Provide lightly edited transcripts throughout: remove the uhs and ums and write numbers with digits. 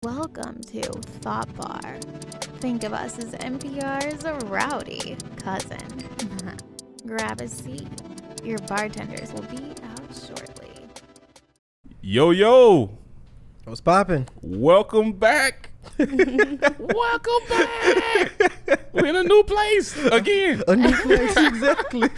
Welcome to Thought Bar. Think of us as NPR's rowdy cousin. Grab a seat. Your bartenders will be out shortly. Yo. What's poppin'? Welcome back. Welcome back. We're in a new place again. A new place, exactly.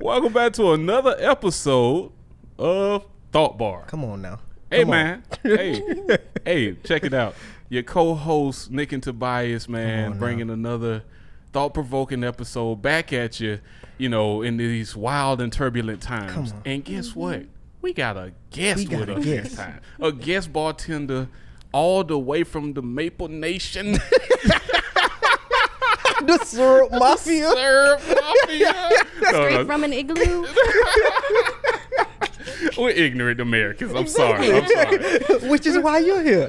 Welcome back to another episode of Thought Bar. Come on now. Hey, man. Hey, check it out. Your co-host, Nick and Tobias, man, bringing another thought-provoking episode back at you, in these wild and turbulent times. And guess what? We got a guest with us this time. A guest bartender all the way from the Maple Nation. The Syrup Mafia. Straight from an igloo. We're ignorant Americans. I'm sorry. Which is why you're here.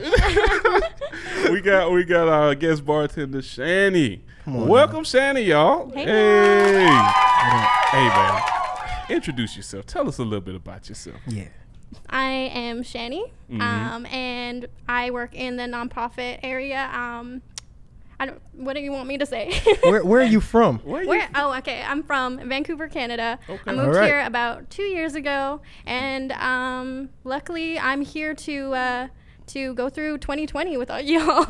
We got our guest bartender, Chany. Welcome, Chany, y'all. Hey. Hey, man. Introduce yourself. Tell us a little bit about yourself. Yeah. I am Chany, and I work in the nonprofit area. What do you want me to say? Where are you from? Okay. I'm from Vancouver, Canada. Okay. I moved here about 2 years ago, and luckily I'm here to go through 2020 with all y'all.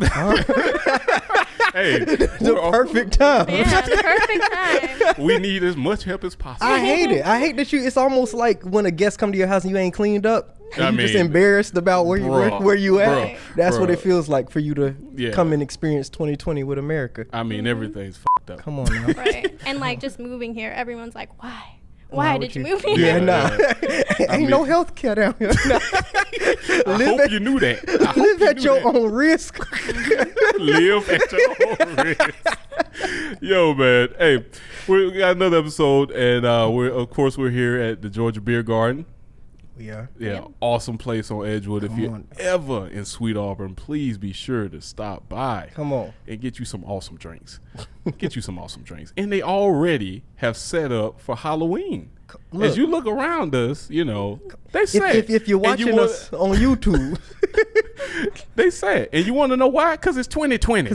Hey, The perfect time. Yeah, the perfect time. we need as much help as possible. I hate it. I hate that it's almost like when a guest come to your house and you ain't cleaned up. And you're just embarrassed about where you at. That's what it feels like for you to come and experience 2020 with America. I mean, everything's fucked up. Come on now. Right. And like just moving here, everyone's like, why? Why did you move here? Yeah, ain't no health care down here. I hope you knew that. Live at your own risk. Live at your own risk. Yo, man. Hey, we got another episode, and we're here at the Georgia Beer Garden. Yeah. Awesome place on Edgewood. If you're ever in Sweet Auburn, please be sure to stop by. Come on. And get you some awesome drinks. And they already have set up for Halloween. Look, as you look around us, they say if you're watching us on YouTube, they say it. And you want to know why? Because it's 2020.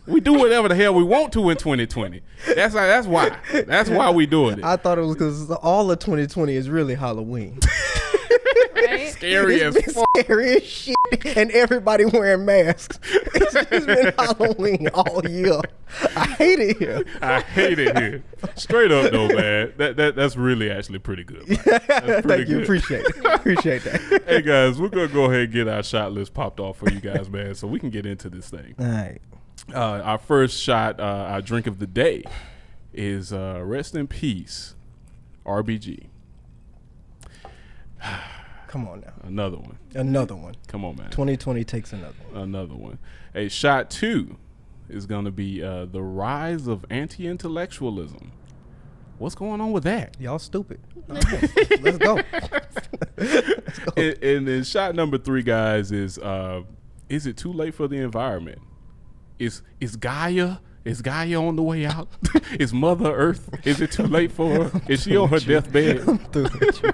We do whatever the hell we want to in 2020. That's why. That's why we doing it. I thought it was because all of 2020 is really Halloween. Right? Scary as fuck. Scary as shit, and everybody wearing masks. It's been Halloween all year. I hate it here. Straight up though, man. That's really actually pretty good. Thank you. Appreciate that. Hey guys, we're gonna go ahead and get our shot list popped off for you guys, man, so we can get into this thing. All right. Our first shot, our drink of the day, is rest in peace, R.B.G. Come on now. Another one. Come on, man. 2020 takes another one. Hey, shot 2 is going to be the rise of anti-intellectualism. What's going on with that? Y'all stupid. Let's go. And then shot number 3, guys, is it too late for the environment? Is Gaia on the way out? Is Mother Earth? Is it too late for her? Is she on her deathbed? I'm through with you.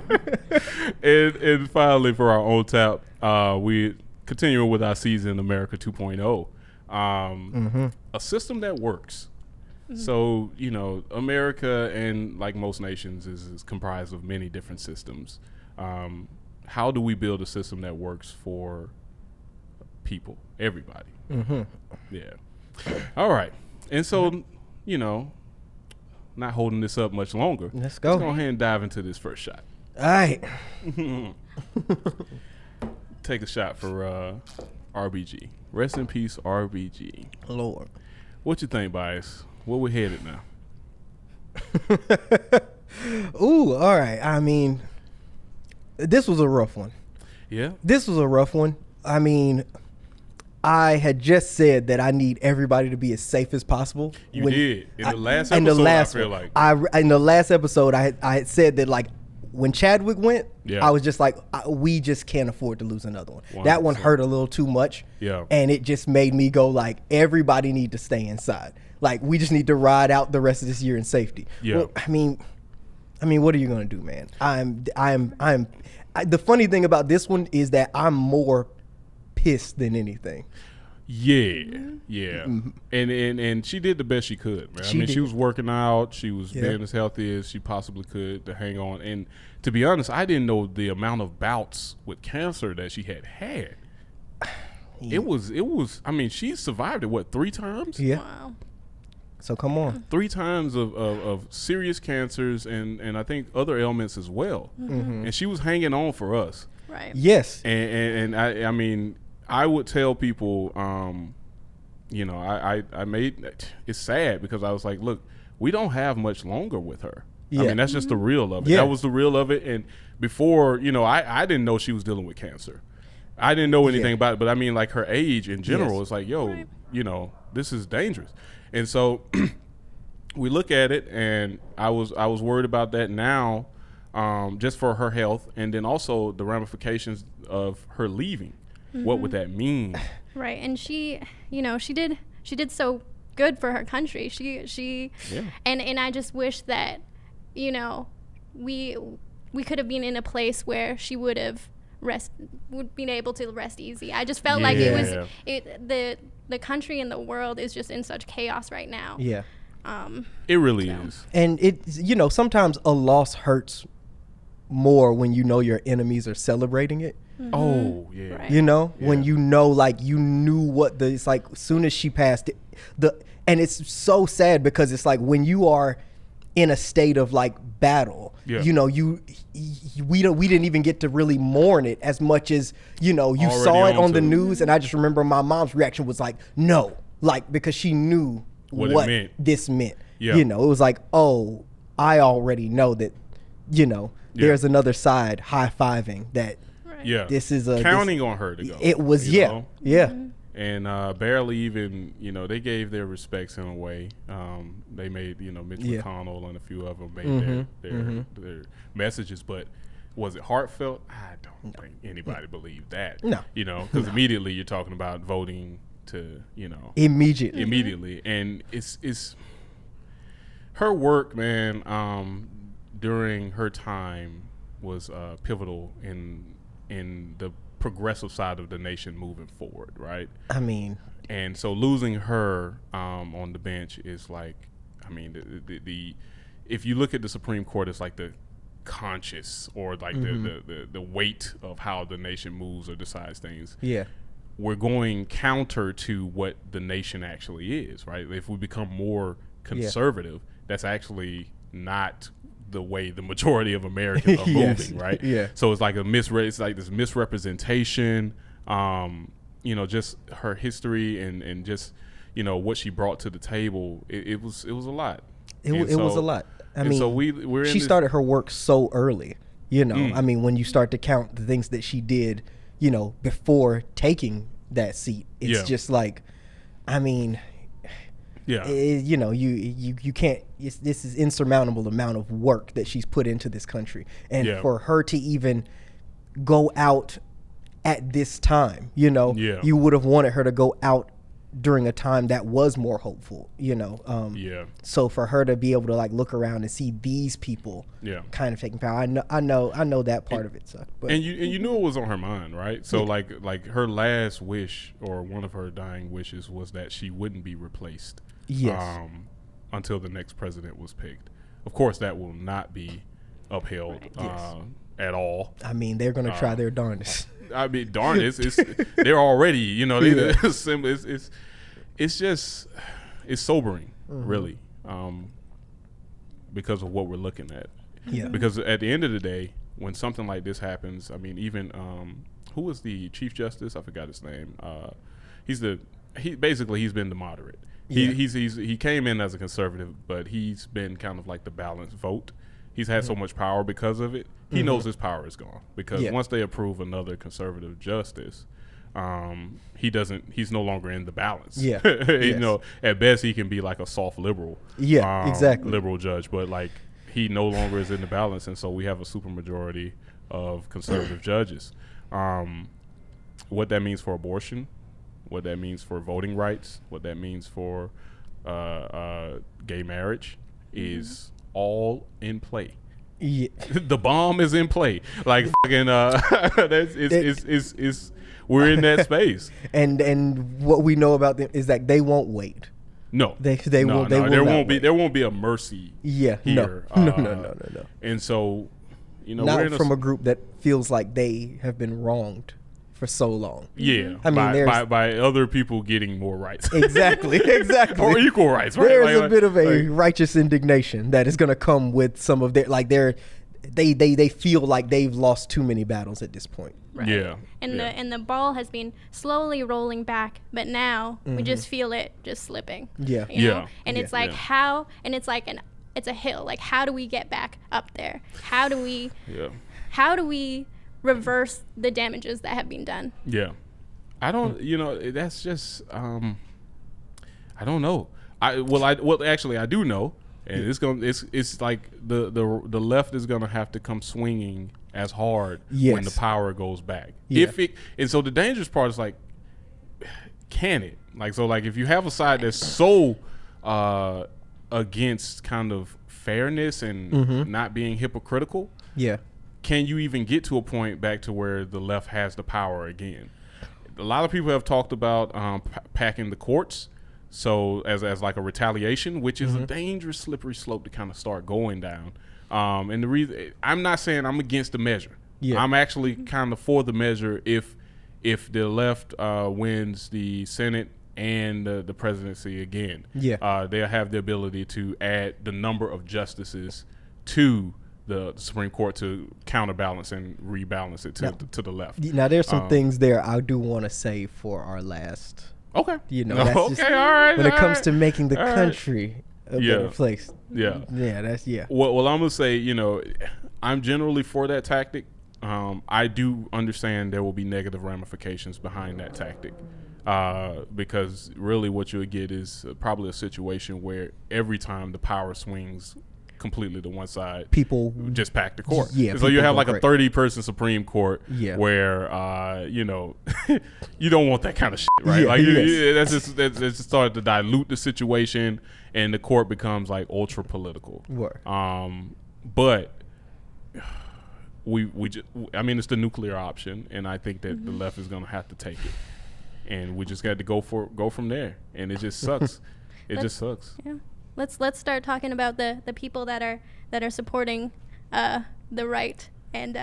And finally, for our own tap, we continuing with our season America 2.0, a system that works. So, America, and like most nations, is comprised of many different systems. How do we build a system that works for people, everybody? Yeah. All right. And so, not holding this up much longer. Let's go ahead and dive into this first shot. All right. Take a shot for R.B.G. Rest in peace, R.B.G. Lord. What you think, Bias? Where we headed now? Ooh, all right. I mean, this was a rough one. Yeah? This was a rough one. I mean, I had just said that I need everybody to be as safe as possible. You did. In the last episode, I feel like. In the last episode, I had said that, like, when Chadwick went, I was just like, we just can't afford to lose another one. 100%. That one hurt a little too much. Yeah. And it just made me go, like, everybody need to stay inside. Like, we just need to ride out the rest of this year in safety. Yeah. Well, I mean, what are you going to do, man? The funny thing about this one is that I'm more pissed than anything. Yeah, and she did the best she could, man. She was working out. She was being as healthy as she possibly could to hang on. And to be honest, I didn't know the amount of bouts with cancer that she had. It was. I mean, she survived it 3 times? Yeah. Wow. So come on. 3 times of serious cancers and I think other ailments as well. And she was hanging on for us. Right. Yes. And I mean, I would tell people, you know, I made, it's sad because I was like, look, we don't have much longer with her. I mean, that's just the real of it. That was the real of it. And before, you know, I didn't know she was dealing with cancer. I didn't know anything about it, but I mean, like her age in general, it's like, yo, you know, this is dangerous. And so we look at it, and I was worried about that now, just for her health, and then also the ramifications of her leaving. What would that mean? Right. And she, you know, she did so good for her country. And I just wish that, you know, we could have been in a place where she would been able to rest easy. I just felt like the country and the world is just in such chaos right now. Yeah. It really is. And it, you know, sometimes a loss hurts more when you know your enemies are celebrating it. Oh, yeah. Right. You know, when you know, like, you knew what it's like as soon as she passed it, and it's so sad because it's like when you are in a state of like battle, you know, we didn't even get to really mourn it as much as, you know, you Already saw it on onto the it. news. And I just remember my mom's reaction was like, no, like, because she knew what this meant. Yeah. You know, it was like, oh, I already know that, you know, there's another side high-fiving that this is counting on her to go. It was, know? And barely even, you know, they gave their respects in a way. They made, you know, Mitch McConnell and a few of them made their messages, but was it heartfelt? I don't think anybody believed that. No. You know, because immediately you're talking about voting to, you know. Immediately. And it's her work, man, during her time was pivotal in the progressive side of the nation moving forward, right? I mean, and so losing her on the bench is like, I mean, the if you look at the Supreme Court, it's like the conscious or like the weight of how the nation moves or decides things. Yeah. We're going counter to what the nation actually is, right? If we become more conservative, that's actually not the way the majority of Americans are moving, right? Yeah. So it's like it's like this misrepresentation, you know, just her history and just, you know, what she brought to the table. It was a lot. It was a lot. I mean, so we're she started her work so early, you know. I mean, when you start to count the things that she did, you know, before taking that seat, it's just like, I mean, you know, you can't. This is insurmountable amount of work that she's put into this country, and for her to even go out at this time, you know, you would have wanted her to go out during a time that was more hopeful, you know. So for her to be able to like look around and see these people, kind of taking power, I know that part of it sucked. But and you knew it was on her mind, right? So like her last wish or one of her dying wishes was that she wouldn't be replaced. Until the next president was picked. Of course, that will not be upheld at all. I mean, they're going to try their darndest. I mean, darn, it's they're already, you know, it's just it's sobering, really, because of what we're looking at. Yeah. Because at the end of the day, when something like this happens, I mean, even who was the Chief Justice? I forgot his name. He's been the moderate. He came in as a conservative, but he's been kind of like the balanced vote. He's had so much power because of it. He knows his power is gone because once they approve another conservative justice, he's no longer in the balance. You know, at best he can be like a soft liberal. Exactly. Liberal judge, but like he no longer is in the balance, and so we have a supermajority of conservative judges. What that means for abortion, what that means for voting rights, what that means for gay marriage is all in play. The bomb is in play. Like fucking we're in that space. And what we know about them is that they won't wait. No, they will. There won't be a mercy. Yeah, here. No. And so, not from a group that feels like they have been wronged for so long. Yeah, I mean, by other people getting more rights. Exactly. Or equal rights. Right? There's a bit of a righteous indignation that is going to come with some of their they feel like they've lost too many battles at this point. Right. Yeah. And the ball has been slowly rolling back, but now we just feel it just slipping. Yeah. You know? And it's like how, and it's like it's a hill. Like, how do we get back up there? How do we reverse the damages that have been done? Yeah. I don't, that's just, I don't know. Actually I do know. And it's like the left is gonna have to come swinging as hard when the power goes back. Yeah. And so the dangerous part is like, can it? Like, so like if you have a side that's so against kind of fairness and not being hypocritical, can you even get to a point back to where the left has the power again? A lot of people have talked about packing the courts. So as like a retaliation, which is a dangerous slippery slope to kind of start going down. And the reason, I'm not saying I'm against the measure. Yeah. I'm actually kind of for the measure if the left wins the Senate and the presidency again. Yeah. They'll have the ability to add the number of justices to the Supreme Court to counterbalance and rebalance it to the left. Now there's some things there I do want to say for our last. Okay. That's just, all right. When it comes to making the country a better place. Yeah. That's Well, I'm gonna say, I'm generally for that tactic. I do understand there will be negative ramifications behind that tactic, because really what you'll get is probably a situation where every time the power swings completely to one side, people just pack the court. So you have like a 30-person Supreme Court where you don't want that kind of shit, right? That's just started to dilute the situation, and the court becomes like ultra political. But it's the nuclear option, and I think that the left is going to have to take it, and we just got to go from there, and it just sucks. Just sucks. Yeah. Let's start talking about the people that are supporting the right and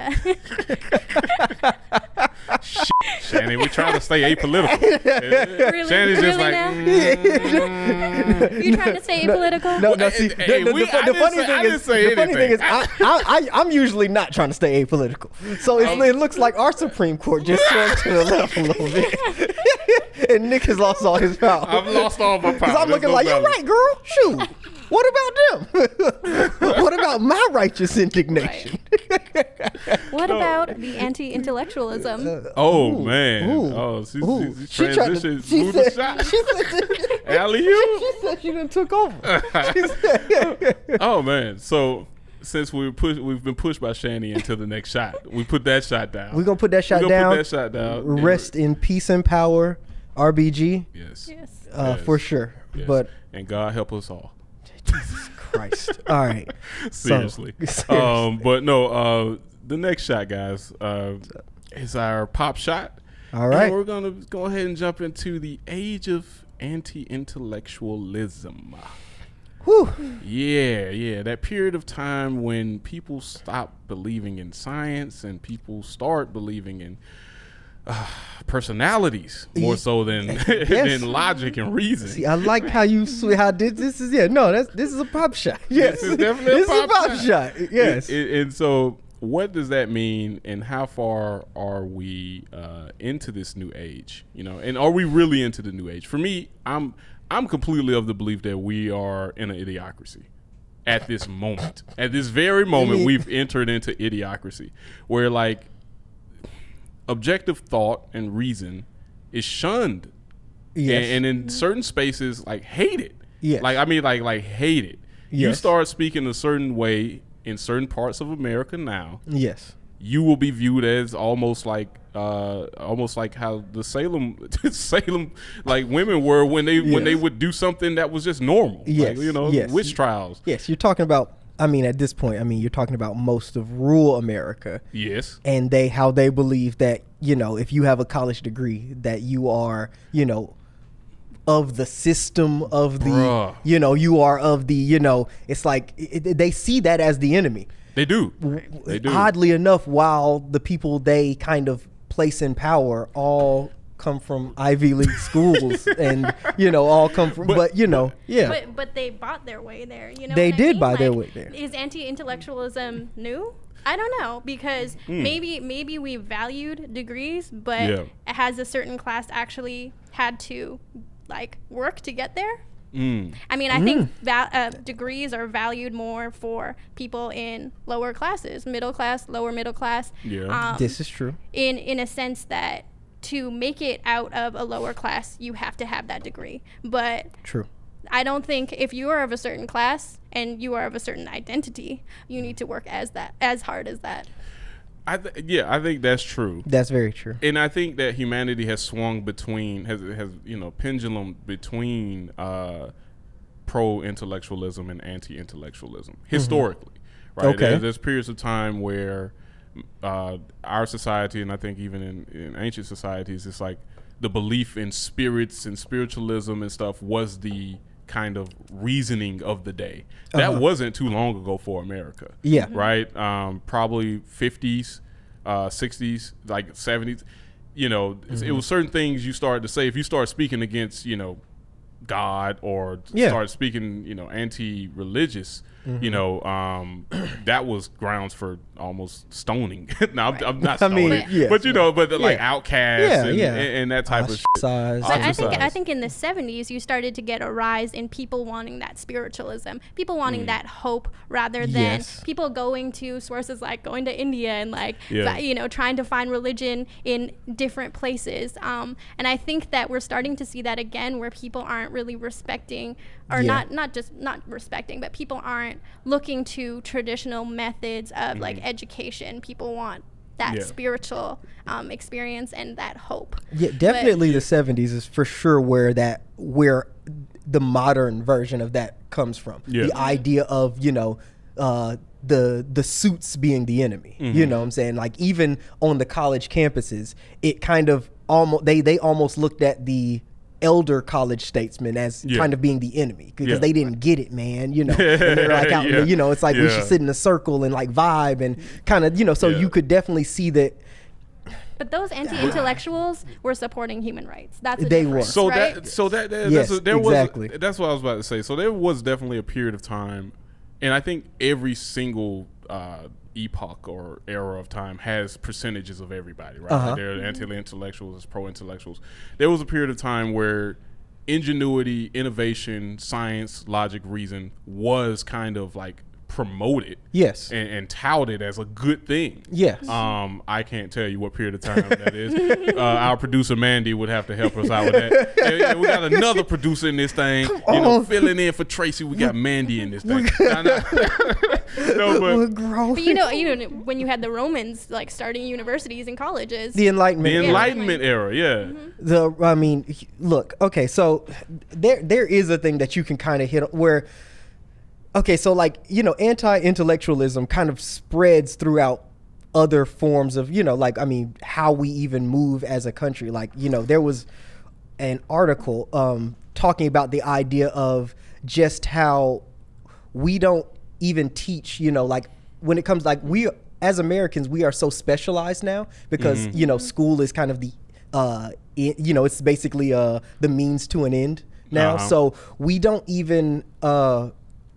Chany, we trying to stay apolitical. Really? Chany's just like you trying to stay apolitical? No. See, the funny thing is, I'm usually not trying to stay apolitical. So it looks like our Supreme Court just swung to the left a little bit. And Nick has lost all his power. I've lost all my power. Because I'm looking like, you're right, girl. Shoot. What about them? What about my righteous indignation? Right. What about the anti-intellectualism? Man. She transitioned. She said, alley-oop. She said she done took over. Oh, man. So since we've been pushed by Chany into the next shot, we put that shot down. We're going to put that shot down. Rest in peace and power, R.B.G. Yes. For sure. Yes. And God help us all. Jesus Christ. All right. Seriously. But no, the next shot, guys, is our pop shot. All right. And we're going to go ahead and jump into the age of anti-intellectualism. Whew. Yeah. That period of time when people stop believing in science and people start believing in personalities more so than than logic and reason. See, I like how this is. This is a pop shot. Yes, this is definitely a pop shot. Yes. And so, what does that mean, and how far are we into this new age? And are we really into the new age? For me, I'm completely of the belief that we are in an idiocracy. At this moment, at this very moment, we've entered into idiocracy, where like objective thought and reason is shunned, and in certain spaces like hated. Like hated. You start speaking a certain way in certain parts of America now. You will be viewed as almost like how the Salem like women were when they would do something that was just normal. Witch trials. Yes, you're talking about I mean, at this point, I mean, you're talking about most of rural America. Yes. And how they believe that, if you have a college degree, that you are, of the system of the, you are of the, it's like they see that as the enemy. They do. They do. Oddly enough, while the people they kind of place in power all come from Ivy League schools and, all come from, but they bought their way there, They did buy their way there. Is anti-intellectualism new? I don't know, because maybe we valued degrees, but has a certain class actually had to work to get there? I mean, I think degrees are valued more for people in lower classes, middle class, lower middle class. Yeah, this is true. In a sense that to make it out of a lower class, you have to have that degree. But true. I don't think if you are of a certain class and you are of a certain identity, you need to work as hard as that. I think that's true. That's very true. And I think that humanity has swung between has pendulum between pro-intellectualism and anti-intellectualism historically, right? Okay. There's periods of time where our society, and I think even in ancient societies, it's like the belief in spirits and spiritualism and stuff was the kind of reasoning of the day. That wasn't too long ago for America. Yeah. Right? Probably 50s, 60s, like 70s. It was certain things you started to say. If you start speaking against, God or start speaking, anti-religious, that was grounds for almost stoning. Now, I'm not stoning, but like outcasts and that type of shit. But I think in the 70s you started to get a rise in people wanting that spiritualism, people wanting that hope, rather than people going to sources like going to India and trying to find religion in different places. And I think that we're starting to see that again, where people aren't really respecting, or not respecting, but people aren't looking to traditional methods of education. People want that spiritual experience and that hope. Yeah, definitely the 70s is for sure where the modern version of that comes from. The idea of, the suits being the enemy. You know what I'm saying? Like, even on the college campuses, it kind of they almost looked at the elder college statesmen as kind of being the enemy, because they didn't get it, man, and they're like out it's like we should sit in a circle and like vibe and kind of so you could definitely see that. But those anti-intellectuals were supporting human rights. That's the they difference, were. Right? That's what I was about to say. So there was definitely a period of time, and I think every single epoch or era of time has percentages of everybody, right? Like there are anti-intellectuals, there's pro-intellectuals. There was a period of time where ingenuity, innovation, science, logic, reason was kind of like promoted, and touted as a good thing. I can't tell you what period of time that is. Our producer Mandy would have to help us out with that. And we got another producer in this thing, filling in for Tracy. We got Mandy in this thing. But when you had the Romans starting universities and colleges, the Enlightenment era, look, okay, so there is a thing that you can kind of hit where. Okay, so anti-intellectualism kind of spreads throughout other forms of, how we even move as a country. There was an article talking about the idea of just how we don't even teach, when it comes, we as Americans, we are so specialized now because, school is kind of the, it's basically the means to an end now. So we don't even,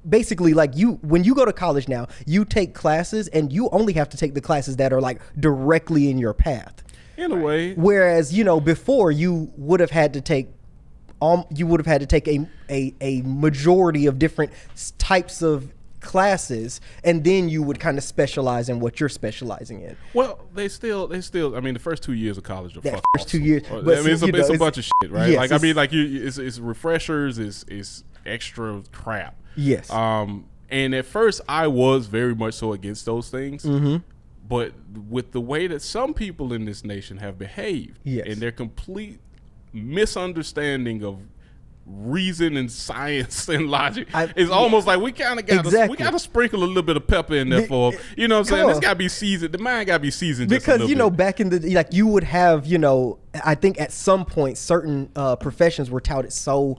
basically, when you go to college now, you take classes and you only have to take the classes that are directly in your path. In a way. Whereas, before you would have had to take a majority of different types of classes, and then you would kind of specialize in what you're specializing in. Well, they still. I mean, the first 2 years of college are that first 2 years. It's a bunch of shit, right? Yes, it's refreshers, it's extra crap. Yes. And at first I was very much so against those things. But with the way that some people in this nation have behaved, and their complete misunderstanding of reason and science and logic. It's almost like we kind of got we got to sprinkle a little bit of pepper in there for, you know what I'm saying? It's got to be seasoned. The mind got to be seasoned just a because little you know bit. back in the like you would have, you know, I think at some point certain professions were touted so,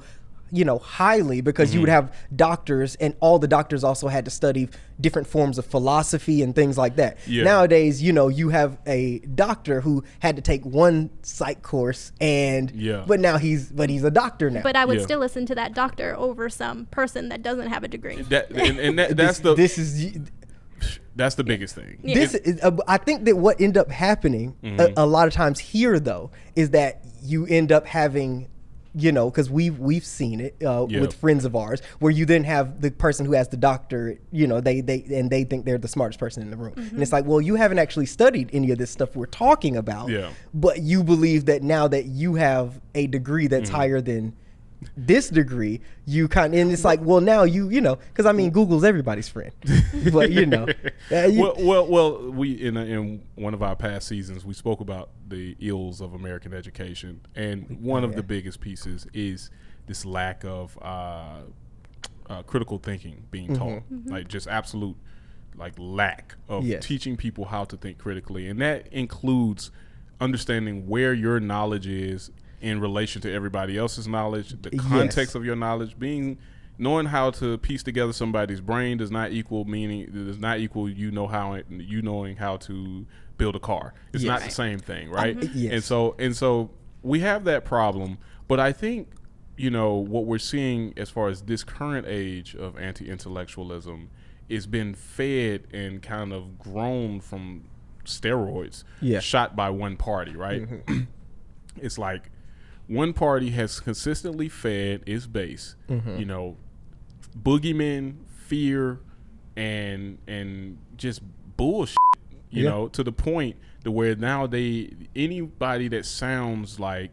you know, highly because you would have doctors, and all the doctors also had to study different forms of philosophy and things like that. Nowadays, you know, you have a doctor who had to take one psych course, and but now he's a doctor now. But I would still listen to that doctor over some person that doesn't have a degree. That's the biggest thing. This is, I think that what ended up happening a lot of times here though is that you end up having, you know, because we've seen it with friends of ours, where you then have the person who has the doctor, you know, they think they're the smartest person in the room, and it's like, well, you haven't actually studied any of this stuff we're talking about, but you believe that now that you have a degree that's higher than this degree, you kind of, and it's like, well, now you know, because I mean, Google's everybody's friend, but you know, well, we in one of our past seasons we spoke about the ills of American education, and one of the biggest pieces is this lack of critical thinking being taught, like just absolute like lack of teaching people how to think critically, and that includes understanding where your knowledge is in relation to everybody else's knowledge, the context of your knowledge, knowing how to piece together somebody's brain does not equal you knowing how to build a car. It's not the same thing, right? And so we have that problem, but I think, you know, what we're seeing as far as this current age of anti-intellectualism is been fed and kind of grown from steroids shot by one party, right? It's like one party has consistently fed its base, you know, boogeymen, fear, and just bullshit, you know, to the point to where now anybody that sounds like,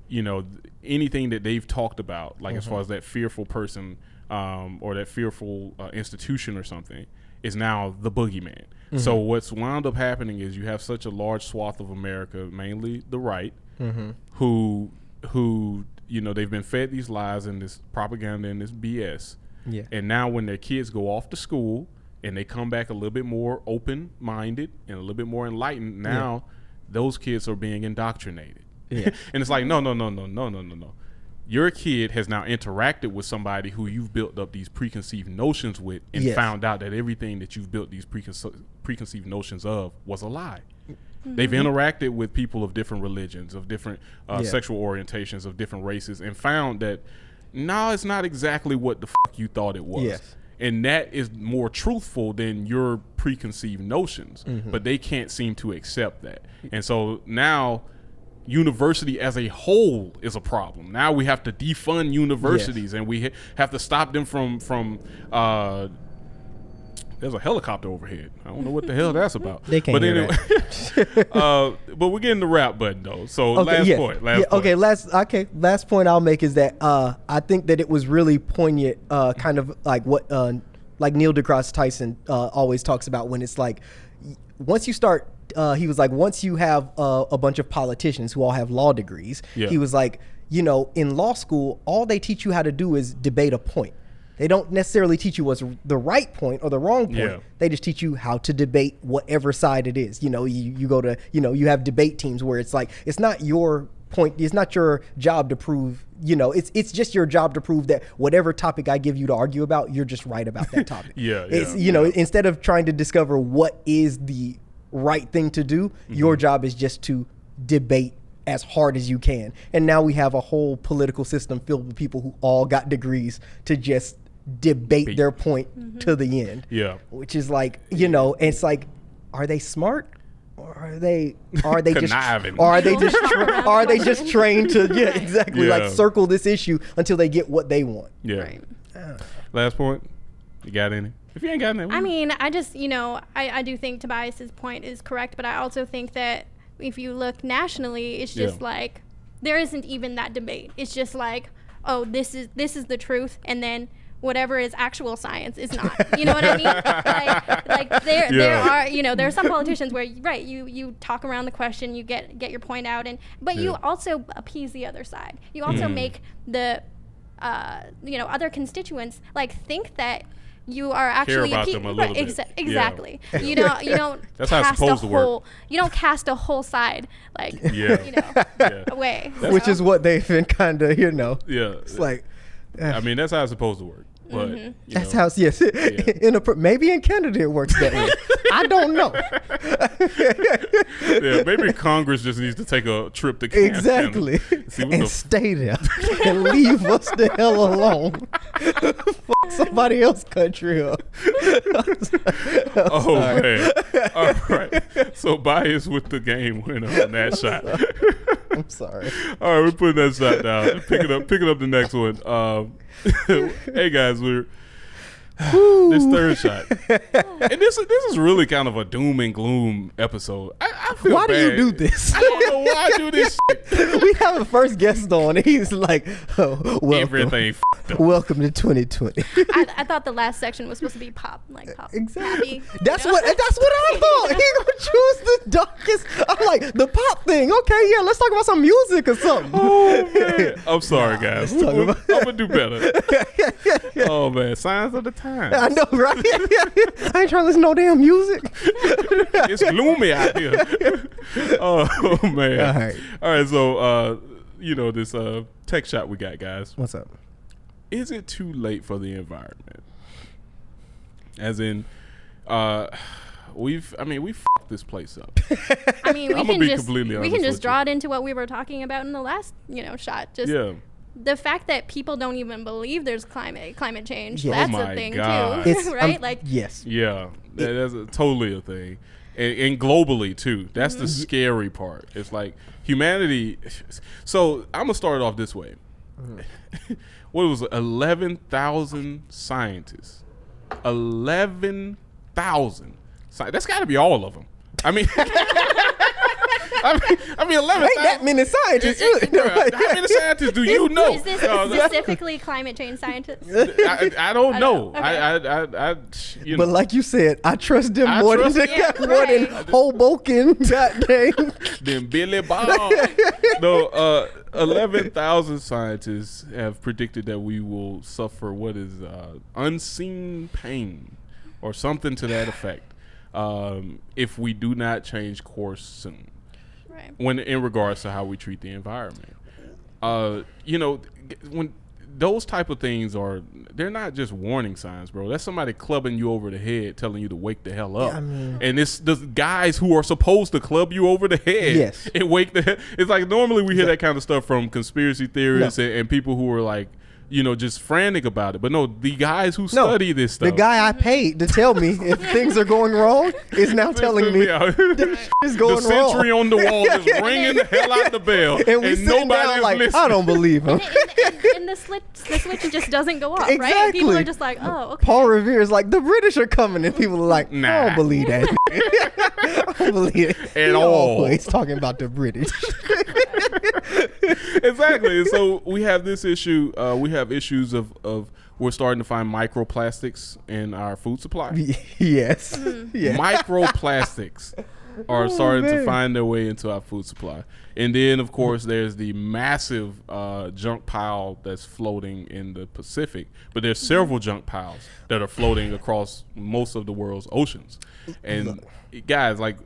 you know, anything that they've talked about, like as far as that fearful person or that fearful institution or something, is now the boogeyman. So what's wound up happening is you have such a large swath of America, mainly the right, who you know, they've been fed these lies and this propaganda and this BS, and now when their kids go off to school and they come back a little bit more open-minded and a little bit more enlightened, now those kids are being indoctrinated. And it's like, no. Your kid has now interacted with somebody who you've built up these preconceived notions with, and found out that everything that you've built these preconceived notions of was a lie. They've interacted with people of different religions, of different sexual orientations, of different races, and found that, no, it's not exactly what the fuck you thought it was. And that is more truthful than your preconceived notions. But they can't seem to accept that. And so now university as a whole is a problem. Now we have to defund universities, and we have to stop them from there's a helicopter overhead. I don't know what the hell that's about. They can't. But anyway, but we're getting the wrap button though. So last point. Last point I'll make is that I think that it was really poignant, kind of like what like Neil deGrasse Tyson always talks about, when it's like, once you start, he was like, once you have a bunch of politicians who all have law degrees, he was like, you know, in law school, all they teach you how to do is debate a point. They don't necessarily teach you what's the right point or the wrong point. They just teach you how to debate whatever side it is. You know, you go to, you know, you have debate teams where it's like, it's not your point, it's not your job to prove, you know, it's just your job to prove that whatever topic I give you to argue about, you're just right about that topic. You know, instead of trying to discover what is the right thing to do, your job is just to debate as hard as you can. And now we have a whole political system filled with people who all got degrees to just debate their point to the end. Which is like, you know, it's like, are they smart? Or are they just trained to like circle this issue until they get what they want? Last point. You got any? If you ain't got any, I mean, I just, you know, I do think Tobias's point is correct, but I also think that if you look nationally, it's just like, there isn't even that debate. It's just like, oh, this is the truth, and then whatever is actual science is not. You know what I mean? like there are, you know, there are some politicians where you talk around the question, you get your point out, but you also appease the other side. You also make the other constituents like think that you are actually about them a little bit. Exactly. Yeah. You don't That's how it's cast supposed a to work. whole you don't cast a whole side away. Which is what they've been kind of it's like I mean, that's how it's supposed to work. But that's how yes. Maybe in Canada it works that way. I don't know. Yeah, maybe Congress just needs to take a trip to Canada. Exactly. And stay there and leave us the hell alone. Fuck somebody else's country up. Oh man. All right. So Bias with the game winner on that shot. I'm sorry. All right, we're putting that shot down. Picking up the next one. Hey guys, we're this third shot, and this is really kind of a doom and gloom episode. I feel why bad. do you do this? I don't know why I do this shit. We have a first guest on, and he's like, welcome. Everything up. Welcome to 2020. I thought the last section was supposed to be pop. Exactly. Happy, That's what I thought. He gonna choose the darkest. I'm like, the pop thing. Okay, yeah, let's talk about some music or something. Oh man, I'm sorry guys. I'm gonna do better. Oh man, signs of the times. I know, right? I ain't trying to listen to no damn music. It's gloomy out here. Oh man. All right. So this tech shot we got, guys. What's up? Is it too late for the environment? As in, we fucked this place up. I mean, we can just draw you. it into what we were talking about in the last, shot. Just the fact that people don't even believe there's climate change. Yeah. That's a thing too, right? Yes. Yeah, that's totally a thing, and globally too. That's the scary part. It's like humanity. So I'm gonna start it off this way. What was it, 11,000 scientists? 11,000. That's got to be all of them. I mean, 11,000. Ain't that many scientists? How many scientists do you know? Is this specifically climate change scientists? I don't know. Okay. But like you said, I trust them more than Hoboken. Goddamn. Then Billy Bob. No, 11,000 scientists have predicted that we will suffer what is unseen pain or something to that effect if we do not change course soon. Right. When in regards to how we treat the environment, when those type of things they're not just warning signs, bro. That's somebody clubbing you over the head, telling you to wake the hell up. And it's the guys who are supposed to club you over the head and wake the head. It's like normally we hear that kind of stuff from conspiracy theorists and people who are like, just frantic about it. But no, the guys who study this stuff. The guy I paid to tell me if things are going wrong is now telling me this is going wrong. The sentry on the wall is ringing the hell out the bell. And nobody is like, listening. I don't believe him. And the switch just doesn't go off, exactly. right? People are just like, oh, okay. Paul Revere is like, the British are coming. And people are like, nah. I don't believe that. I don't believe it. At all. Always talking about the British. Exactly. So we have this issue. We have issues of we're starting to find microplastics in our food supply. Yes. Yeah. Microplastics are starting to find their way into our food supply. And then, of course, there's the massive junk pile that's floating in the Pacific. But there's several junk piles that are floating across most of the world's oceans. And guys, like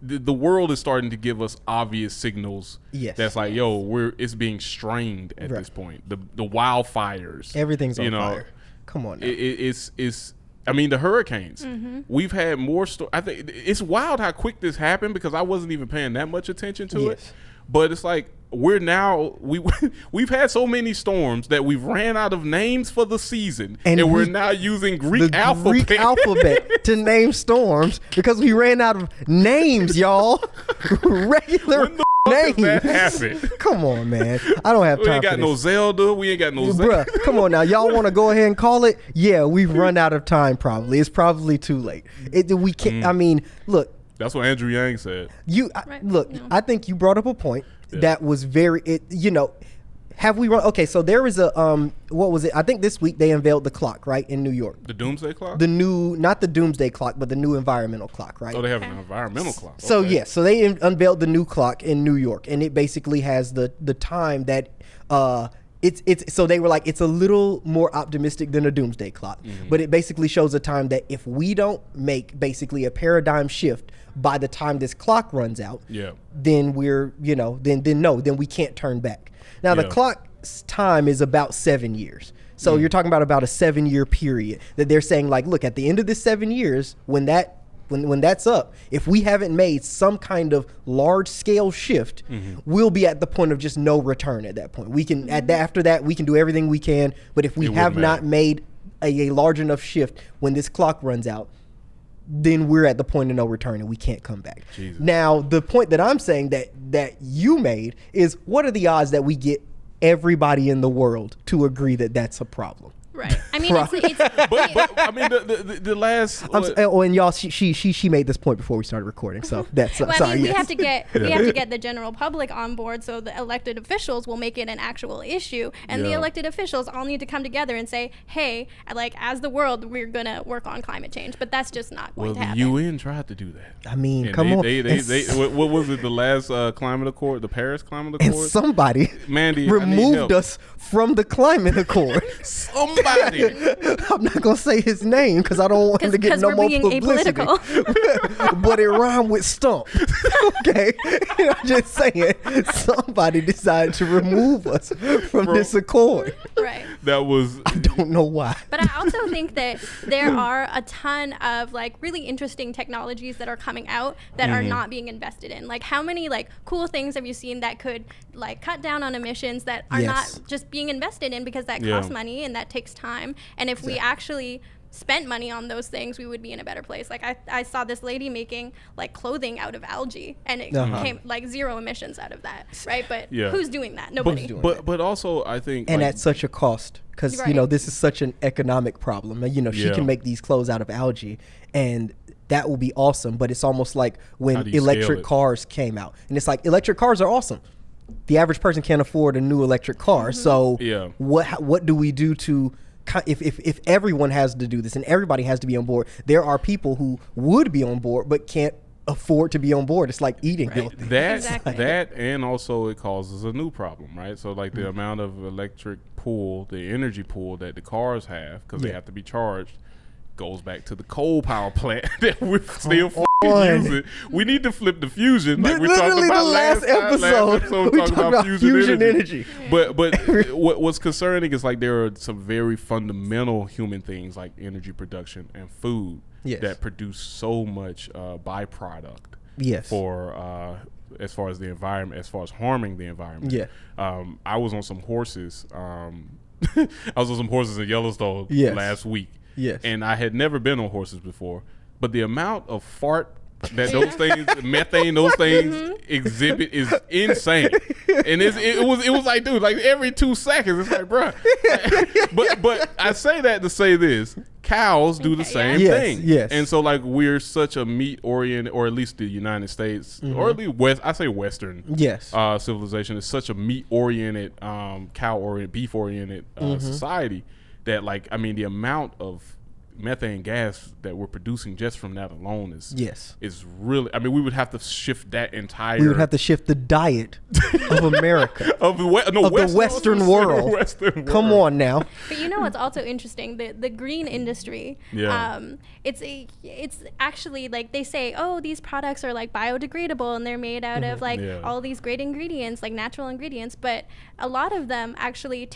the world is starting to give us obvious signals. Yes. That's like, it's being strained at this point. The wildfires. Everything's on fire. Come on now. It's I mean, the hurricanes. We've had more. I think it's wild how quick this happened because I wasn't even paying that much attention to it. But it's like we've had so many storms that we've ran out of names for the season, and we're now using Greek alphabet to name storms because we ran out of names, y'all. Regular names. That happened. Come on, man. I don't have time. We ain't got no Zelda. We ain't got no Bruh, come on now. Y'all want to go ahead and call it? Yeah, we've run out of time. Probably it's probably too late. We can't. I mean, look. That's what Andrew Yang said. I think you brought up a point that was very. Have we run? Okay, so there is a what was it? I think this week they unveiled the clock, right, in New York. The doomsday clock? Not the doomsday clock, but the new environmental clock, right? Oh, they have an environmental clock. Okay. So so they unveiled the new clock in New York, and it basically has the time that it's so they were like, it's a little more optimistic than a doomsday clock, but it basically shows a time that if we don't make basically a paradigm shift by the time this clock runs out, then we're, then we can't turn back. Now the clock's time is about 7 years. So you're talking about a 7-year period that they're saying, like, look, at the end of this 7 years, when that's up, if we haven't made some kind of large scale shift, we'll be at the point of just no return at that point. We can after that we can do everything we can, but if we have not made a large enough shift when this clock runs out, then we're at the point of no return and we can't come back. Jesus. Now, the point that I'm saying that you made is, what are the odds that we get everybody in the world to agree that that's a problem? Right. I mean, it's but I mean, the last. And y'all, she made this point before we started recording, so that's well, sorry. I mean, we have to get the general public on board, so the elected officials will make it an actual issue, and the elected officials all need to come together and say, hey, like, as the world, we're gonna work on climate change, but that's just not going to happen. The UN tried to do that. I mean, and come on. What was it? The last climate accord, the Paris Climate Accord. And somebody removed us from the climate accord. Somebody. I'm not gonna say his name because I don't want him to get no more publicity. But it rhymed with stump. Okay, I'm just saying, somebody decided to remove us from this accord. Right. That was. I don't know why. But I also think that there are a ton of like really interesting technologies that are coming out that are not being invested in. Like, how many like cool things have you seen that could like cut down on emissions that are not just being invested in because that costs money and that takes time. And if we actually spent money on those things, we would be in a better place. Like I saw this lady making like clothing out of algae, and it came like 0 emissions out of that, right? But who's doing that? Nobody. But also I think, and at such a cost, because this is such an economic problem. She can make these clothes out of algae, and that will be awesome. But it's almost like when electric cars came out, and it's like, electric cars are awesome. The average person can't afford a new electric car, so what do we do to? If everyone has to do this and everybody has to be on board, there are people who would be on board but can't afford to be on board. It's like eating healthy. That and also it causes a new problem, right? So like the amount of electric pool, the energy pool that the cars have, because they have to be charged, goes back to the coal power plant that we're still using. We need to flip the fusion, like we talked about last episode. We talked about fusion energy. But what's concerning is like there are some very fundamental human things like energy production and food that produce so much byproduct for as far as the environment, as far as harming the environment. I was on some horses. I was on some horses in Yellowstone last week. And I had never been on horses before, but the amount of fart that those things, methane, those things exhibit is insane. And it was like, dude, like every 2 seconds, it's like, bruh. but I say that to say this: cows do the same thing. And so like we're such a meat oriented, or at least the United States, or at least Western civilization is such a meat oriented, cow oriented, beef oriented society. That, like, I mean, the amount of methane gas that we're producing just from that alone is really, I mean, we would have to shift that entire. We would have to shift the diet of America, of the Western world. Come on now. But you know what's also interesting? The green industry. It's actually like they say, oh, these products are like biodegradable and they're made out of like all these great ingredients, like natural ingredients, but a lot of them actually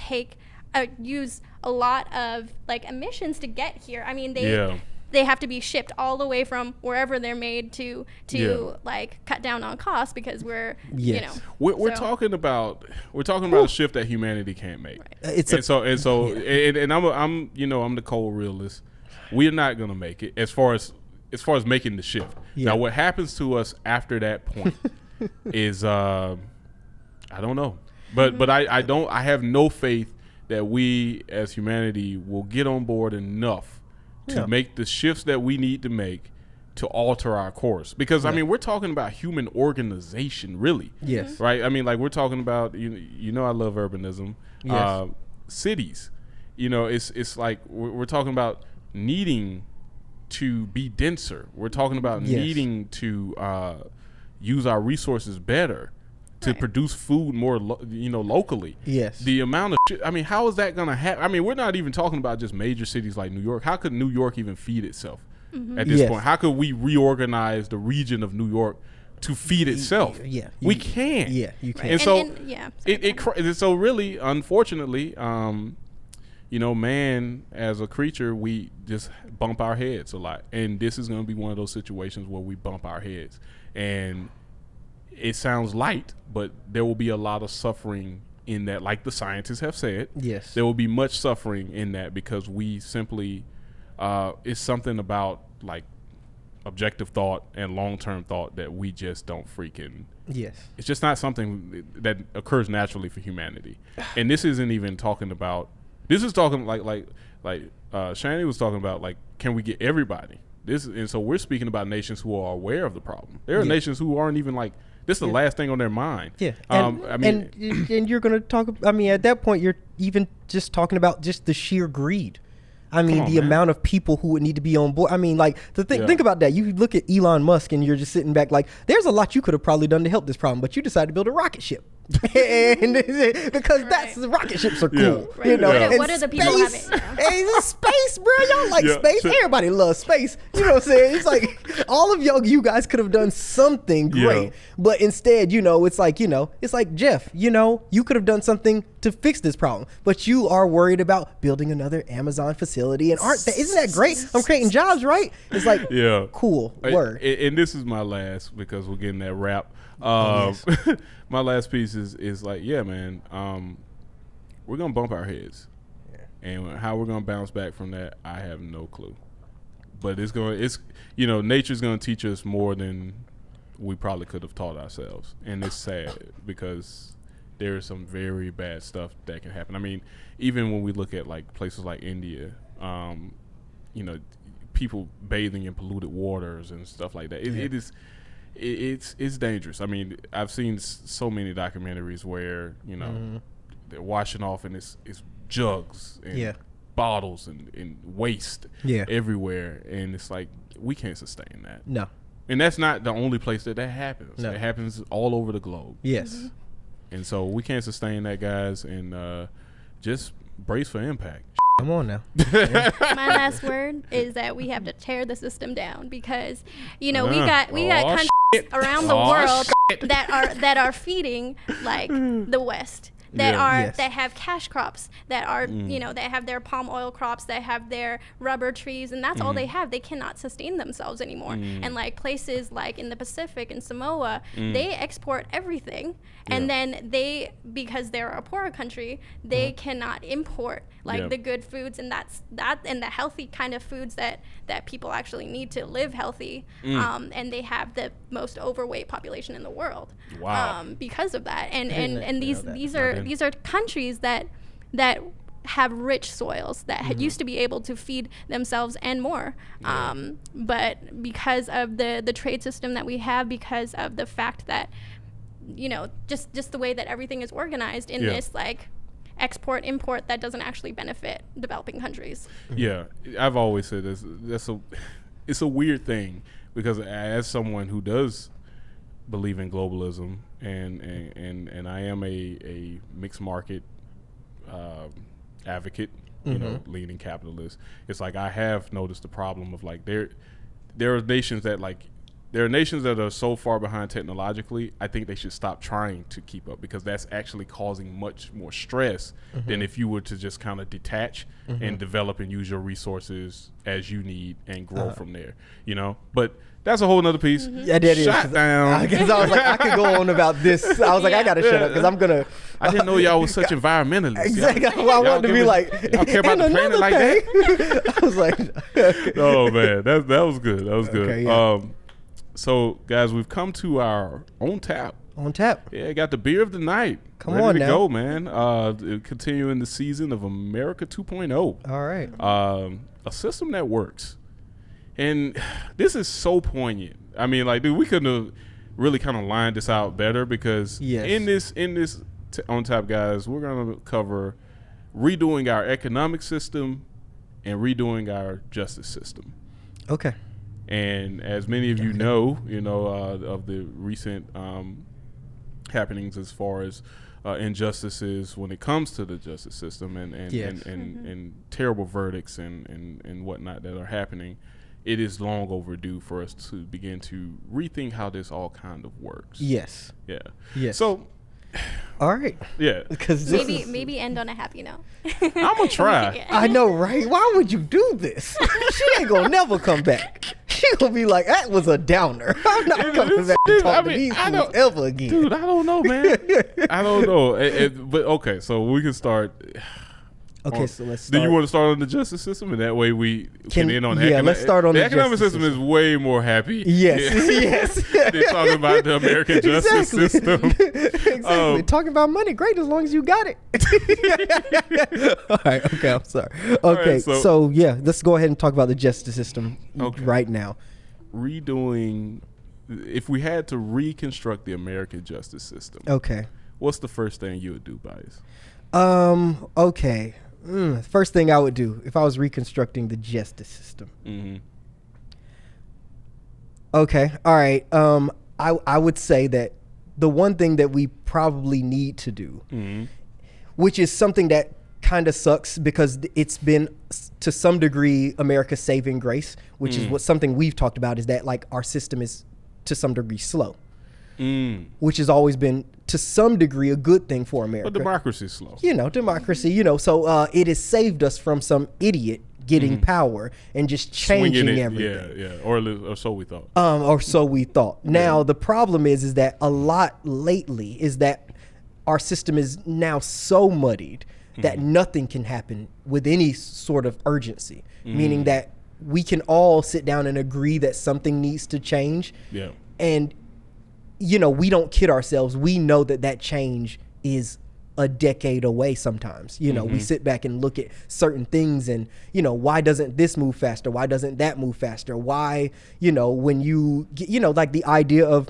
use a lot of like emissions to get here. I mean, they have to be shipped all the way from wherever they're made to like cut down on costs, because we're we're talking about a shift that humanity can't make. Right. And I'm the cold realist. We're not gonna make it as far as making the shift. Now, what happens to us after that point is I don't know, but I have no faith that we as humanity will get on board enough to make the shifts that we need to make to alter our course. Because I mean, we're talking about human organization, really. Yes. Right? I mean, like, we're talking about, I love urbanism. Yes. Cities. It's like we're talking about needing to be denser. We're talking about needing to use our resources better to produce food more, locally. Yes. The amount of shit, I mean, how is that going to happen? I mean, we're not even talking about just major cities like New York. How could New York even feed itself at this point? How could we reorganize the region of New York to feed itself? Yeah. We can. Yeah, you can. And so, so really, unfortunately, man, as a creature, we just bump our heads a lot. And this is going to be one of those situations where we bump our heads. And it sounds light, but there will be a lot of suffering in that, like the scientists have said. Yes. There will be much suffering in that because we simply, it's something about like objective thought and long-term thought that we just don't freaking. Yes. It's just not something that occurs naturally for humanity. And this isn't even talking about, this is talking like Chany was talking about, like, can we get everybody? And so we're speaking about nations who are aware of the problem. There are nations who aren't even like, this is the last thing on their mind. Yeah. And you're going to talk, at that point, you're even just talking about just the sheer greed. The amount of people who would need to be on board. Think about that. You look at Elon Musk and you're just sitting back like, there's a lot you could have probably done to help this problem, but you decided to build a rocket ship. And because that's rocket ships are cool. What are the people having? Space, bro. Y'all like space. Everybody loves space. You know what I'm saying? It's like all of you guys could have done something great, but instead, it's like Jeff. You could have done something to fix this problem, but you are worried about building another Amazon facility, and isn't that great? I'm creating jobs, right? It's like cool word. And this is my last, because we're getting that wrap. My last piece is like, man, we're gonna bump our heads, and how we're gonna bounce back from that, I have no clue. But nature's gonna teach us more than we probably could have taught ourselves, and it's sad because there is some very bad stuff that can happen. Even when we look at like places like India, people bathing in polluted waters and stuff like that. It's dangerous. I've seen so many documentaries where they're washing off, and it's jugs and bottles and waste everywhere, and it's like, we can't sustain that. No. And that's not the only place that happens. No. It happens all over the globe. Yes. And so we can't sustain that, guys, and just brace for impact. Come on now. My last word is that we have to tear the system down, because we got countries around the world that are feeding like the West, that have cash crops, that are that have their palm oil crops, that have their rubber trees, and that's all they have. They cannot sustain themselves anymore. And like places like in the Pacific and Samoa, they export everything, and then because they're a poorer country, they cannot import like the good foods, and and the healthy kind of foods that people actually need to live healthy. And they have the most overweight population in the world. Wow. Because of that. And these are countries that have rich soils that used to be able to feed themselves and more. But because of the trade system that we have, because of the fact that just the way that everything is organized in this like export import, that doesn't actually benefit developing countries. I've always said this. It's a weird thing, because as someone who does believe in globalism, and I am a mixed market advocate, leaning capitalist, it's like I have noticed the problem of like there are nations that are so far behind technologically. I think they should stop trying to keep up, because that's actually causing much more stress than if you were to just kind of detach and develop and use your resources as you need and grow from there, But that's a whole nother piece. Yeah, that is. Shut down. Because I was like, I could go on about this. I was like, I got to shut up, because I'm going to. I didn't know y'all was such environmentalists. Exactly. I wanted to be like. Y'all care about the planet like that? I was like. Oh, man. That was good. That was good. Okay, yeah. So, guys, we've come to our On Tap. On Tap. Yeah, got the beer of the night. Come Ready on to now. go, man. Continuing the season of America 2.0. All right. A system that works. And this is so poignant. Dude, we couldn't have really kind of lined this out better, because in this On Tap, guys, we're going to cover redoing our economic system and redoing our justice system. Okay. And as many of you know, of the recent happenings as far as injustices when it comes to the justice system and terrible verdicts and whatnot that are happening, it is long overdue for us to begin to rethink how this all kind of works. Yes. Yeah. Yes. So, all right. Yeah. Because maybe end on a happy note. I'm gonna try. Yeah. I know, right? Why would you do this? She ain't gonna never come back. She gonna be like, that was a downer. I'm not coming back to talk to these fools ever again. Dude, I don't know, man. I don't know. But okay, so we can start. Okay, so let's start. Do you want to start on the justice system, and that way we can end on let's start on the the economic justice system. Is way more happy. Yes. They're talking about the American justice system. Exactly. Talking about money, great as long as you got it. All right. Okay. I'm sorry. Okay. Right, so yeah, let's go ahead and talk about the justice system right now. Redoing. If we had to reconstruct the American justice system, okay, what's the first thing you would do, Bias? Okay. First thing I would do if I was reconstructing the justice system. Mm-hmm. Okay. All right. I would say that the one thing that we probably need to do, which is something that kind of sucks because it's been to some degree America's saving grace, which is what something we've talked about, is that like our system is to some degree slow, which has always been to some degree a good thing for America. But democracy is slow. Democracy, so it has saved us from some idiot getting power and just changing everything. Yeah, or so we thought. Or so we thought. Now, the problem is that a lot lately is that our system is now so muddied that nothing can happen with any sort of urgency, meaning that we can all sit down and agree that something needs to change. Yeah. And, we don't kid ourselves. We know that change is a decade away sometimes. We sit back and look at certain things and, why doesn't this move faster? Why doesn't that move faster? Why, when you get, like the idea of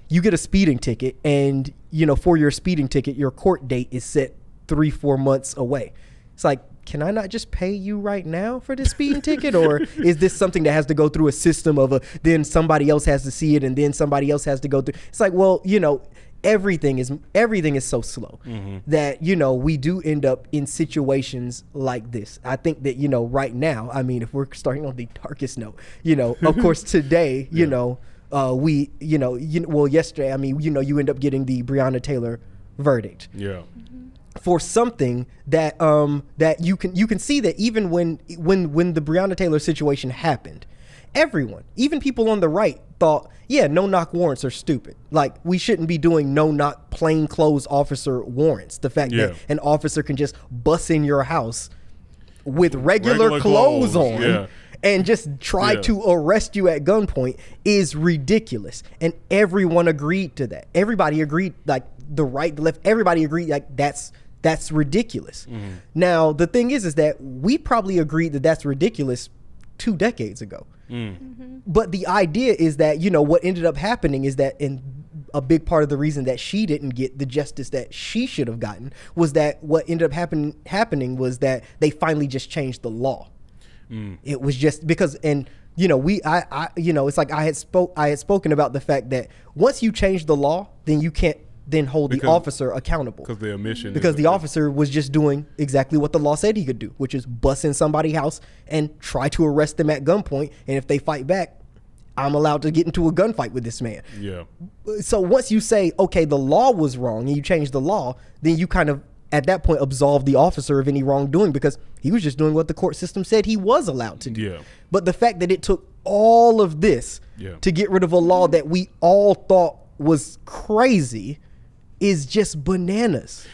you get a speeding ticket and, for your speeding ticket, your court date is set 3-4 months away. It's like, can I not just pay you right now for this speeding ticket? Or is this something that has to go through a system of then somebody else has to see it and then somebody else has to go through? It's like, well, everything is so slow that, we do end up in situations like this. I think that, right now, I mean, if we're starting on the darkest note, of course today, we, yesterday, I mean, you end up getting the Breonna Taylor verdict. Yeah. For something that that you can see that even when the Breonna Taylor situation happened, everyone, even people on the right, thought, no-knock warrants are stupid. Like, we shouldn't be doing no-knock plainclothes officer warrants. The fact that an officer can just bust in your house with regular clothes on and just try to arrest you at gunpoint is ridiculous. And everyone agreed to that. Everybody agreed, like the right, the left, everybody agreed, like that's ridiculous. Now, the thing is that we probably agreed that that's ridiculous 2 decades ago. But the idea is that, what ended up happening is that, in a big part of the reason that she didn't get the justice that she should have gotten was that what ended up happening was that they finally just changed the law. It was just because, and it's like I had spoken about the fact that once you change the law, then you can't then hold the officer accountable. Because the officer was just doing exactly what the law said he could do, which is bust in somebody's house and try to arrest them at gunpoint. And if they fight back, I'm allowed to get into a gunfight with this man. Yeah. So once you say, okay, the law was wrong and you change the law, then you kind of, at that point, absolve the officer of any wrongdoing because he was just doing what the court system said he was allowed to do. Yeah. But the fact that it took all of this to get rid of a law that we all thought was crazy is just bananas.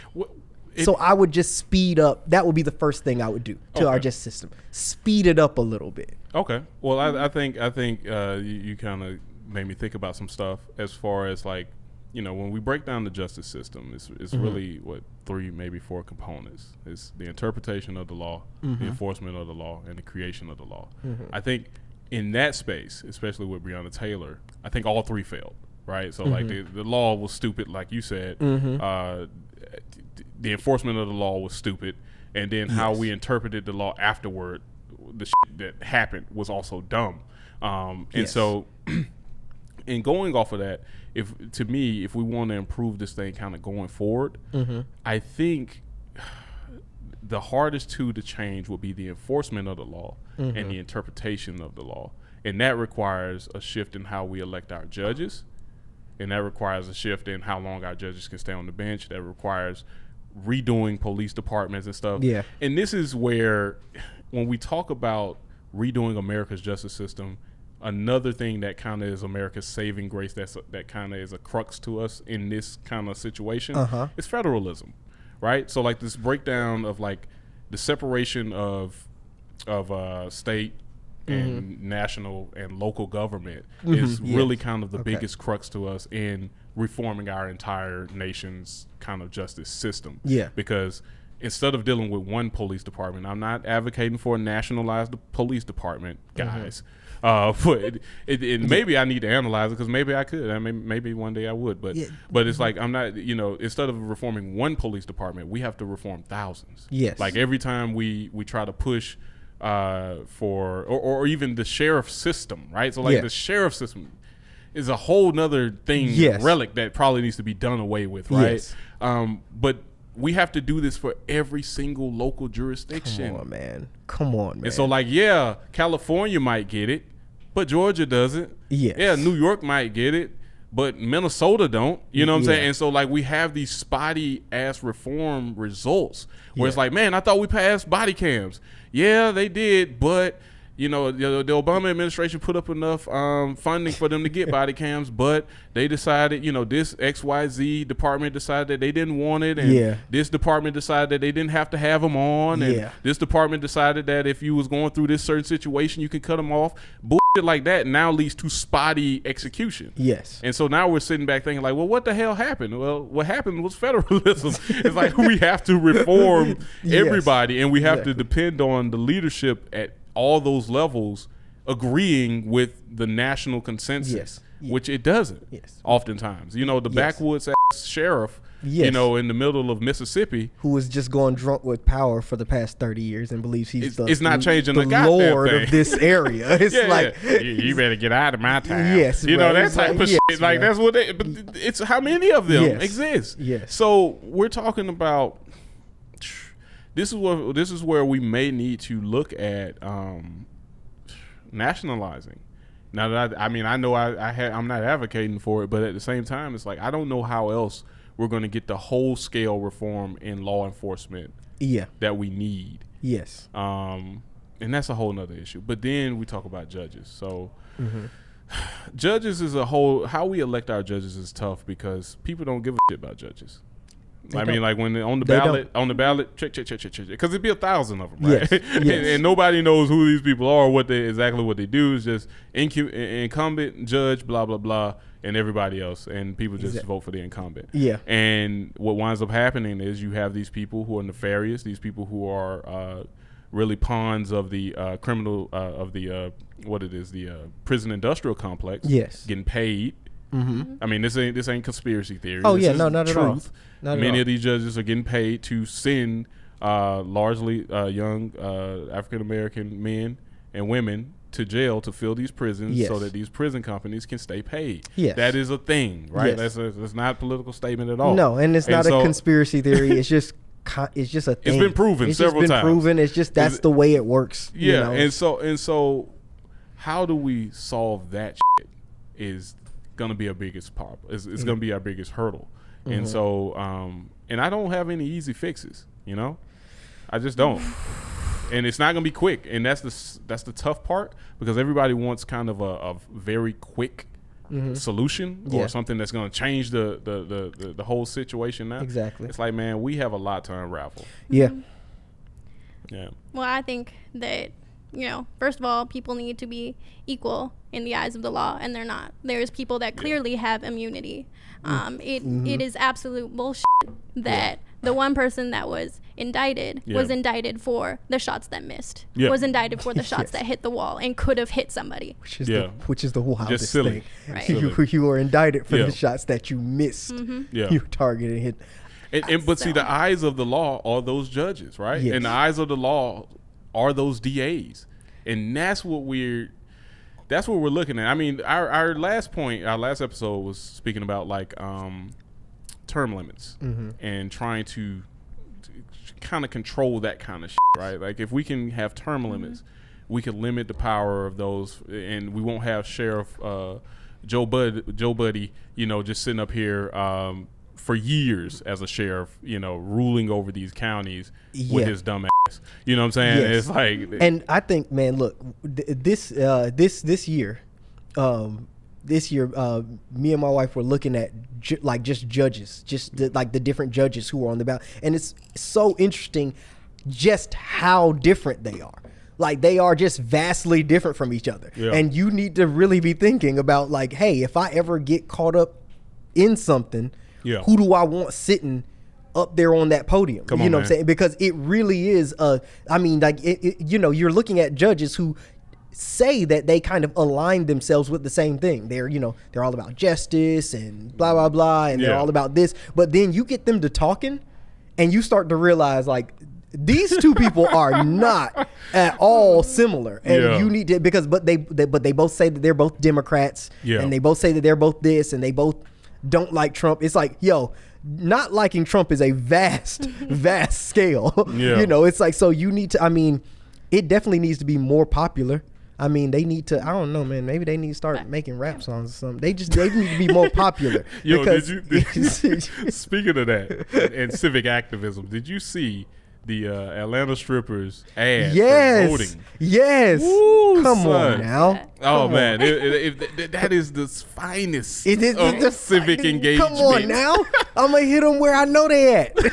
So I would just speed up. That would be the first thing I would do to our justice system. Speed it up a little bit. Okay. Well, I think you kind of made me think about some stuff as far as like, when we break down the justice system, it's really 3, maybe 4 components. It's the interpretation of the law, the enforcement of the law, and the creation of the law. I think in that space, especially with Breonna Taylor, I think all 3 failed. Right, so like the law was stupid, like you said. The enforcement of the law was stupid, and then how we interpreted the law afterward, the shit that happened was also dumb. And so, And going off of that, if we want to improve this thing kind of going forward, I think the hardest tool to change would be the enforcement of the law and the interpretation of the law. And that requires a shift in how we elect our judges. And that requires a shift in how long our judges can stay on the bench. That requires redoing police departments and stuff. Yeah. And this is where, when we talk about redoing America's justice system, another thing that kind of is America's saving grace, that kind of is a crux to us in this kind of situation, is federalism, right? So like this breakdown of like the separation of state and national and local government is really kind of the biggest crux to us in reforming our entire nation's kind of justice system. Yeah. Because instead of dealing with one police department, I'm not advocating for a nationalized police department, guys. But maybe I need to analyze it, because maybe I could. I mean, maybe one day I would. But but it's like, I'm not, instead of reforming one police department, we have to reform thousands. Yes. Like every time we try to push for, or even the sheriff system, right? So like the sheriff system is a whole nother thing, relic that probably needs to be done away with, right? Yes. But we have to do this for every single local jurisdiction. Come on, man. And so like, California might get it, but Georgia doesn't. Yes. Yeah, New York might get it, but Minnesota don't. You know what I'm saying? And so like, we have these spotty ass reform results where it's like, man, I thought we passed body cams. Yeah, they did, but the Obama administration put up enough funding for them to get body cams, but they decided, this XYZ department decided that they didn't want it, and this department decided that they didn't have to have them on, and this department decided that if you was going through this certain situation, you can cut them off. Bullshit like that now leads to spotty execution. Yes. And so now we're sitting back thinking like, well, what the hell happened? Well, what happened was federalism. It's like, we have to reform everybody, and we have to depend on the leadership at all those levels agreeing with the national consensus, which it doesn't oftentimes. The backwoods ass sheriff, in the middle of Mississippi, who is just going drunk with power for the past 30 years and believes he's it's not changing the lord of this area. It's like, you better get out of my town. Yes, that type of shit. Like, that's what but it's how many of them exist. Yes. So we're talking about, this is where we may need to look at nationalizing. Now that I know I'm not advocating for it, but at the same time, it's like, I don't know how else we're going to get the whole scale reform in law enforcement that we need. Yes. And that's a whole nother issue. But then we talk about judges. So judges is a whole, how we elect our judges is tough, because people don't give a shit about judges. I mean, like when on the ballot, check, because it'd be 1,000 of them, right? Yes. And nobody knows who these people are, exactly what they do. Is just incumbent, judge, blah blah blah, and everybody else, and people just vote for the incumbent. Yeah. And what winds up happening is you have these people who are nefarious, these people who are really pawns of the criminal of the prison industrial complex. Yes. Getting paid. I mean, this ain't conspiracy theory. Oh, this is not at all. Many of these judges are getting paid to send largely young African American men and women to jail to fill these prisons, so that these prison companies can stay paid. Yes. That is a thing, right? Yes. That's not a political statement at all. No, and it's not a conspiracy theory. It's just a thing. It's been proven several times. It's been proven. It's just that's the way it works. Yeah, and so how do we solve that shit is going to be our biggest problem. It's going to be our biggest hurdle. And so and I don't have any easy fixes, I just don't. And it's not going to be quick, and that's the tough part, because everybody wants kind of a very quick solution or something that's going to change the whole situation now. Exactly. It's like, man, we have a lot to unravel. Yeah. Yeah. Well, I think that first of all, people need to be equal in the eyes of the law, and they're not. There's people that clearly have immunity. It is absolute bullshit that the one person that was indicted was indicted for the shots that missed, was indicted for the shots that hit the wall and could have hit somebody. Which is the wildest thing. Right. You were indicted for the shots that you missed. You targeted and hit. But see, the eyes of the law are those judges, right? Yes. And the eyes of the law are those DAs. And that's what that's what we're looking at. I mean, our last episode was speaking about like term limits and trying to kind of control that kind of shit, right? Like if we can have term limits, we can limit the power of those, and we won't have Sheriff Joe Buddy, you know, just sitting up here for years as a sheriff, you know, ruling over these counties with his dumb ass. You know what I'm saying? Yes. It's like, and I think, man, look, this year, me and my wife were looking at just judges, like the different judges who are on the ballot, and it's so interesting just how different they are. Like they are just vastly different from each other, and you need to really be thinking about like, hey, if I ever get caught up in something, who do I want sitting up there on that podium? You know what I'm saying? Because it really is I mean, like you know, you're looking at judges who say that they kind of align themselves with the same thing. They're, you know, they're all about justice and blah blah blah, and they're all about this. But then you get them to talking, and you start to realize like these two people are not at all similar, and you need to but they both say that they're both Democrats, and they both say that they're both this, and they both don't like Trump. It's like, yo, not liking Trump is a vast scale. You know, it's like, so you need to, I mean, it definitely needs to be more popular. I mean, they need to, I don't know, man, maybe they need to start making rap songs or something. They need to be more popular. Yo, did you speaking of that and civic activism, did you see the Atlanta strippers ad for voting? Yes. Woo, Come on now. Oh, man. That is the finest of civic engagement. Come on now. I'm going to hit them where I know they at. So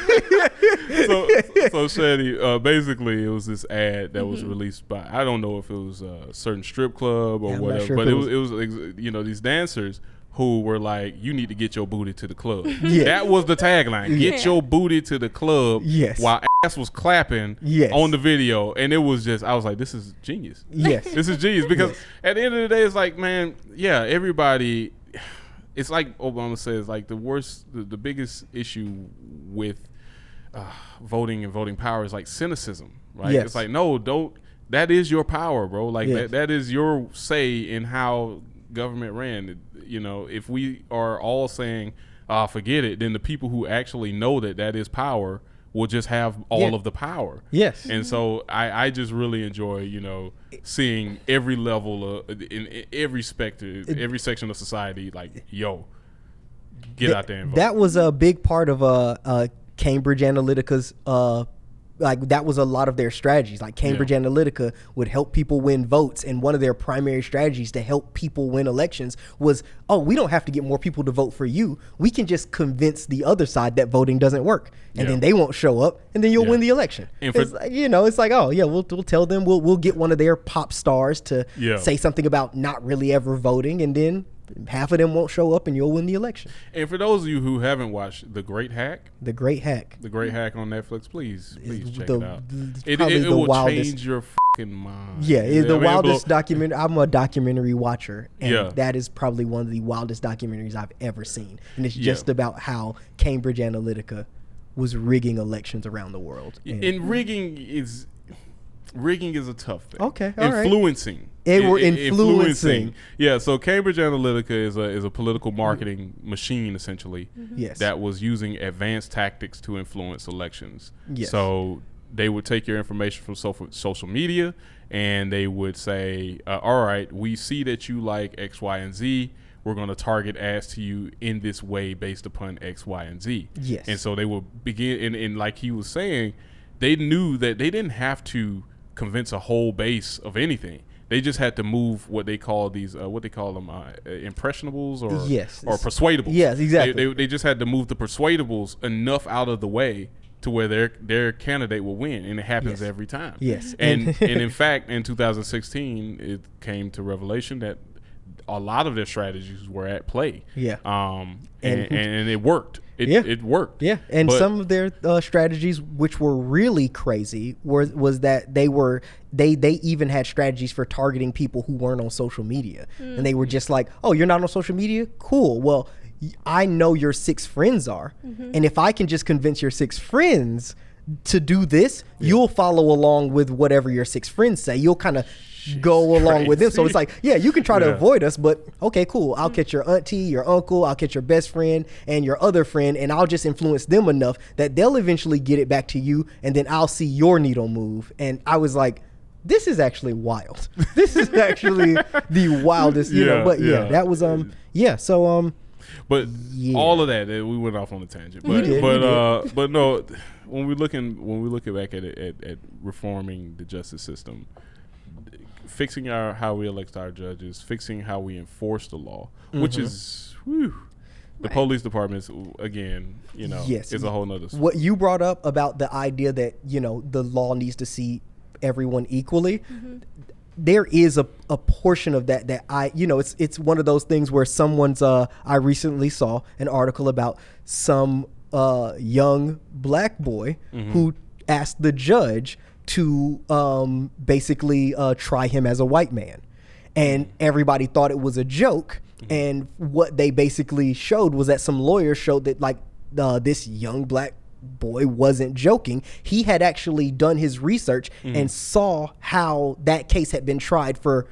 Chany, basically, it was this ad that was released by, I don't know if it was a certain strip club or whatever, sure, but it was, you know, these dancers who were like, you need to get your booty to the club. That was the tagline. Get your booty to the club while ass was clapping on the video. And it was just, I was like, this is genius. This is genius. Because at the end of the day, it's like, man, everybody, it's like Obama says, like the biggest issue with voting and voting power is like cynicism, right? It's like, no, don't, that is your power, bro. Like that is your say in how government ran. You know, if we are all saying forget it, then the people who actually know that is power will just have all of the power. And so I just really enjoy, you know, seeing every level in every every section of society, like, yo, get out there and vote. That was a big part of Cambridge Analytica's like that was a lot of their strategies. Like Cambridge Analytica would help people win votes, and one of their primary strategies to help people win elections was, oh, we don't have to get more people to vote for you. We can just convince the other side that voting doesn't work, and then they won't show up, and then you'll win the election. And it's like, you know, it's like, oh yeah, we'll tell them we'll get one of their pop stars to say something about not really ever voting, and then half of them won't show up and you'll win the election. And for those of you who haven't watched The Great Hack on Netflix, please check it out. It will change your fucking mind. It's the wildest documentary. I'm a documentary watcher, and that is probably one of the wildest documentaries I've ever seen. And it's just about how Cambridge Analytica was rigging elections around the world. And rigging is a tough thing. Okay, influencing. Influencing. Yeah, so Cambridge Analytica is a political marketing machine, essentially, that was using advanced tactics to influence elections. So they would take your information from social media, and they would say, all right, we see that you like X, Y, and Z. We're going to target ads to you in this way based upon X, Y, and Z. And so they would begin, and like he was saying, they knew that they didn't have to convince a whole base of anything. They just had to move what they call these, impressionables or persuadables. Yes, exactly. They just had to move the persuadables enough out of the way to where their candidate will win, and it happens every time. And in fact, in 2016, it came to revelation that a lot of their strategies were at play. And it worked. It worked. And some of their strategies, which were really crazy, was that they even had strategies for targeting people who weren't on social media. And they were just like, oh, you're not on social media? Cool. Well, I know your 6 friends are. And if I can just convince your 6 friends to do this, you'll follow along with whatever your 6 friends say. You'll kind of go along with them. So it's like, yeah, you can try to Yeah. avoid us, but okay, cool. I'll catch your auntie, your uncle, I'll catch your best friend and your other friend, and I'll just influence them enough that they'll eventually get it back to you, and then I'll see your needle move. And I was like, this is actually wild. This is actually the wildest, you know. But yeah, that was So but yeah. all of that, we went off on a tangent. But did. but no, when we look back at reforming the justice system, fixing how we elect our judges, fixing how we enforce the law, which is the police departments again, you know, is a whole nother story. What you brought up about the idea that, you know, the law needs to see everyone equally. There is a portion of that I, you know, it's one of those things where someone's I recently saw an article about some young black boy who asked the judge to basically try him as a white man, and everybody thought it was a joke. And what they basically showed was that some lawyers showed that like this young black boy wasn't joking. He had actually done his research and saw how that case had been tried for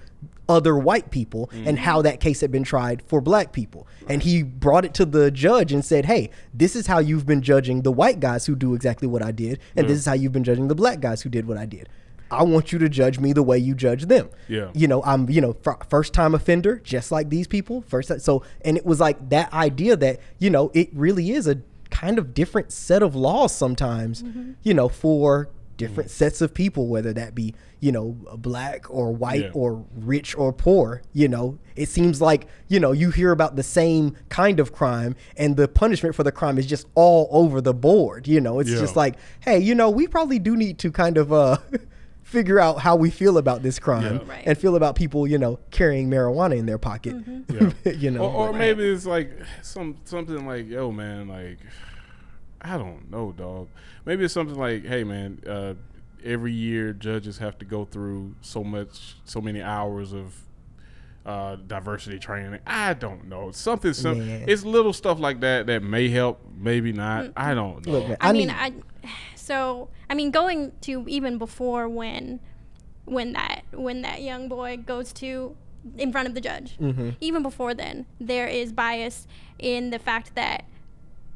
other white people and how that case had been tried for black people. And he brought it to the judge and said, hey, this is how you've been judging the white guys who do exactly what I did, and this is how you've been judging the black guys who did what I did. I want you to judge me the way you judge them. Yeah. You know, I'm, you know, first time offender, just like these people. And it was like that idea that, you know, it really is a kind of different set of laws sometimes, you know, for different sets of people, whether that be, you know, black or white or rich or poor. You know, it seems like, you know, you hear about the same kind of crime and the punishment for the crime is just all over the board. You know, it's just like, hey, you know, we probably do need to kind of figure out how we feel about this crime and feel about people, you know, carrying marijuana in their pocket. You know, or maybe it's like something like, yo, man, like, I don't know, dog. Maybe it's something like, hey, man, every year judges have to go through so many hours of diversity training. I don't know. Something. It's little stuff like that may help, maybe not. I don't know. Look, man, I mean, going to even before when that young boy goes to in front of the judge, even before then, there is bias in the fact that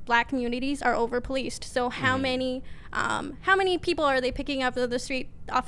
black communities are over policed. So how many people are they picking up off of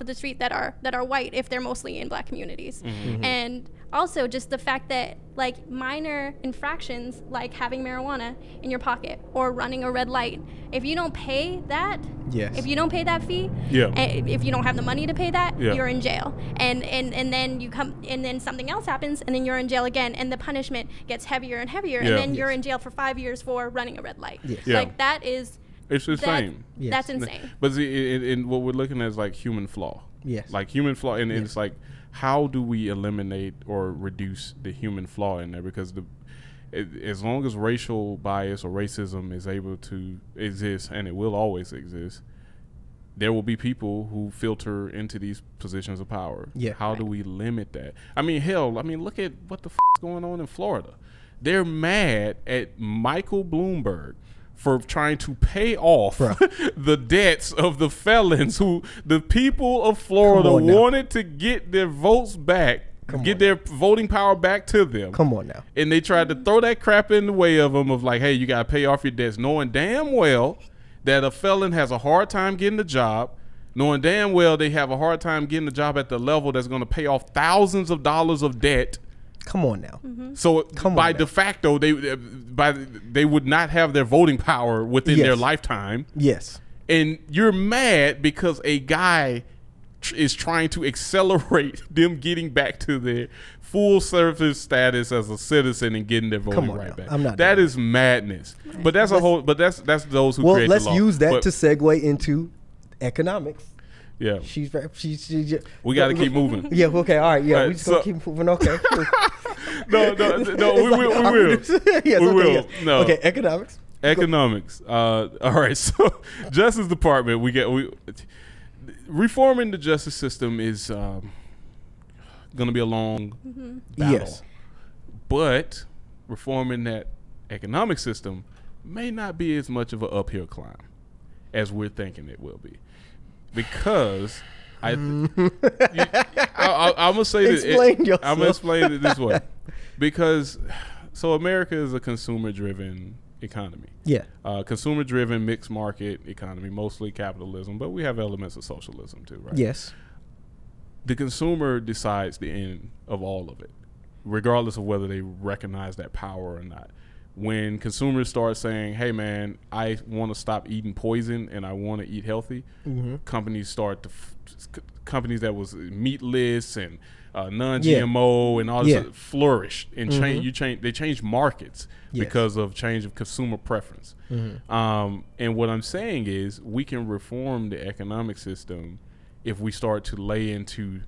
the street that are white if they're mostly in black communities? And also just the fact that like minor infractions like having marijuana in your pocket or running a red light, if you don't pay that, if you don't pay that fee, if you don't have the money to pay that, you're in jail. And then you come and then something else happens and then you're in jail again, and the punishment gets heavier and heavier, and then you're in jail for 5 years for running a red light. Like that is It's insane. That's insane. But see, in what we're looking at is like human flaw. Like human flaw, and it's like, how do we eliminate or reduce the human flaw in there? Because as long as racial bias or racism is able to exist, and it will always exist, there will be people who filter into these positions of power. How do we limit that? I mean, hell, look at what the is going on in Florida. They're mad at Michael Bloomberg for trying to pay off the debts of the felons who the people of Florida wanted to get their votes back, their voting power back to them. Come on now. And they tried to throw that crap in the way of them of like, hey, you got to pay off your debts, knowing damn well that a felon has a hard time getting a job, knowing damn well they have a hard time getting a job at the level that's going to pay off thousands of dollars of debt. Come on now. So by de facto, they would not have their voting power within their lifetime. And you're mad because a guy is trying to accelerate them getting back to their full service status as a citizen and getting their voting right back. I'm not. That is madness. But that's a whole. But that's those who create the law. Well, let's use that to segue into economics. Yeah, she's we got to keep moving. Yeah, okay, all right, we just gonna keep moving. Okay, cool. no, we will. We will. No, okay, economics. All right, so Justice Department, reforming the justice system is going to be a long battle. But reforming that economic system may not be as much of an uphill climb as we're thinking it will be. Because I'm gonna say Explain yourself. I'm gonna explain it this way, because so America is a consumer-driven economy. Yeah. Consumer-driven mixed market economy, mostly capitalism, but we have elements of socialism too, right? Yes. The consumer decides the end of all of it, regardless of whether they recognize that power or not. When consumers start saying, hey man, I want to stop eating poison and I want to eat healthy, companies start to companies that was meatless and non-GMO and all this flourished and they changed markets because of change of consumer preference. And what I'm saying is we can reform the economic system if we start to lay into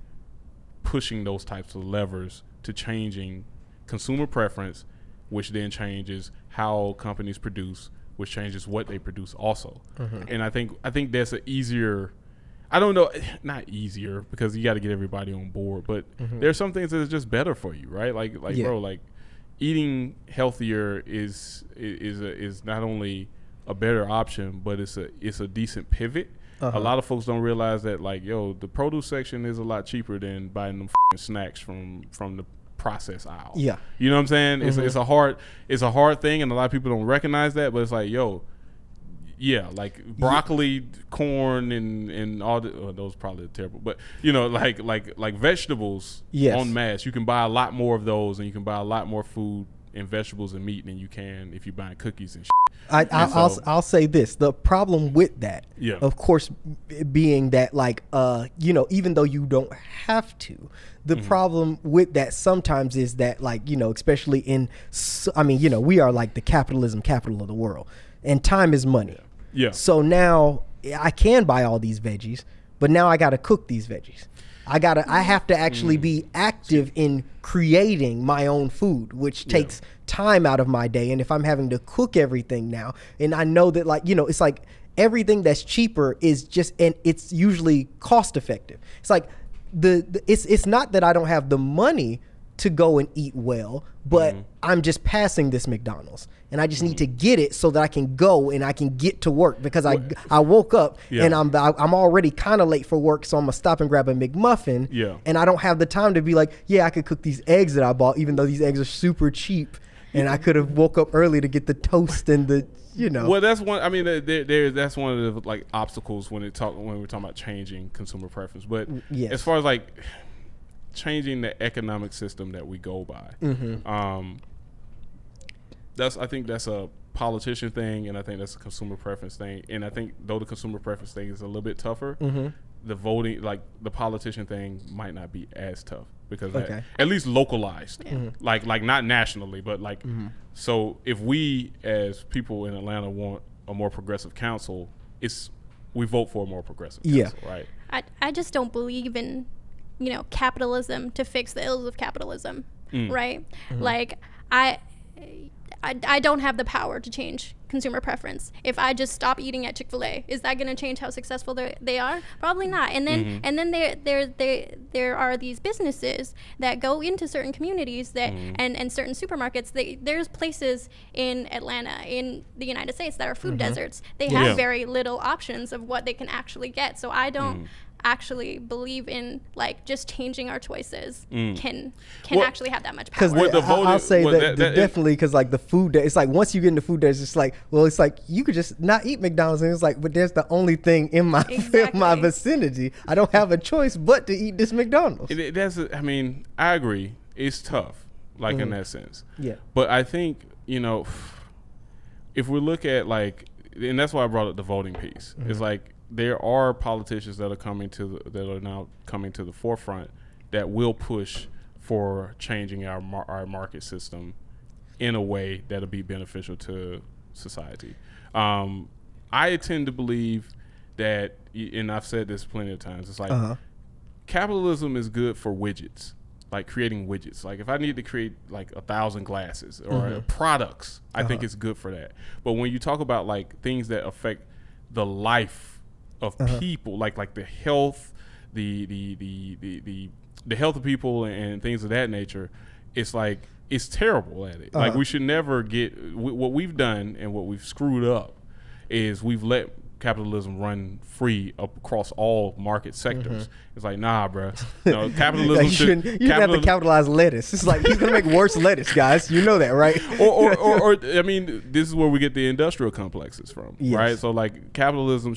pushing those types of levers to changing consumer preference, which then changes how companies produce, which changes what they produce also. And I think that's an easier, I don't know, not easier because you got to get everybody on board, but there are some things that are just better for you, right? Like bro, like eating healthier is not only a better option, but it's a decent pivot. A lot of folks don't realize that, like, yo, the produce section is a lot cheaper than buying them snacks from the process aisle. Yeah. You know what I'm saying? It's a hard thing, and a lot of people don't recognize that, but it's like, yo, yeah, like broccoli, corn, and all those probably are terrible, but you know, like vegetables en masse, you can buy a lot more of those, and you can buy a lot more food and vegetables and meat than you can if you're buying cookies and shit. I'll say this: the problem with that, of course, being that, like, you know, even though you don't have to, the problem with that sometimes is that, like, you know, especially I mean, you know, we are like the capitalism capital of the world, and time is money. Yeah. So now I can buy all these veggies, but now I got to cook these veggies. I have to actually be active in creating my own food, which takes time out of my day. And if I'm having to cook everything now, and I know that, like, you know, it's like everything that's cheaper is just, and it's usually cost effective. It's like it's not that I don't have the money to go and eat well, but I'm just passing this McDonald's, and I just need to get it so that I can go and I can get to work, because I woke up and I'm already kind of late for work, so I'm gonna stop and grab a McMuffin, and I don't have the time to be like, I could cook these eggs that I bought, even though these eggs are super cheap, and I could have woke up early to get the toast and the, you know. Well, that's one. I mean, that's one of the, like, obstacles when we're talking about changing consumer preference. But as far as, like, changing the economic system that we go by, I think that's a politician thing, and I think that's a consumer preference thing. And I think though the consumer preference thing is a little bit tougher, the voting, like the politician thing, might not be as tough, because at least localized, like not nationally, but like so if we as people in Atlanta want a more progressive council, we vote for a more progressive council, right? I just don't believe in, you know, capitalism to fix the ills of capitalism, right? Like I don't have the power to change consumer preference. If I just stop eating at Chick-fil-A, is that going to change how successful they are? Probably not. And then there are these businesses that go into certain communities that and certain supermarkets. There's places in Atlanta, in the United States, that are food deserts. They have very little options of what they can actually get. So I don't actually believe in, like, just changing our choices can actually have that much power. Because I'll say that definitely, because, like, the food, it's like once you get in the food, there's just like, well, it's like you could just not eat McDonald's, and it's like, but there's the only thing in my my vicinity. I don't have a choice but to eat this McDonald's. I mean, I agree. It's tough, like, in that sense. Yeah. But I think, you know, if we look at, like, and that's why I brought up the voting piece. It's like, there are politicians that are now coming to the forefront that will push for changing our market system in a way that'll be beneficial to society. I tend to believe that, and I've said this plenty of times, it's like capitalism is good for widgets, like creating widgets. Like if I need to create like 1,000 glasses or products, I think it's good for that. But when you talk about, like, things that affect the life of people, like the health, the health of people and things of that nature, it's like, it's terrible at it. Like, we should never get what we've done, and what we've screwed up is we've let capitalism run free across all market sectors. It's like, nah, bro. No, capitalism you shouldn't have to capitalize lettuce. It's like, he's gonna make worse lettuce, guys. You know that, right? or I mean, this is where we get the industrial complexes from, right? So like, capitalism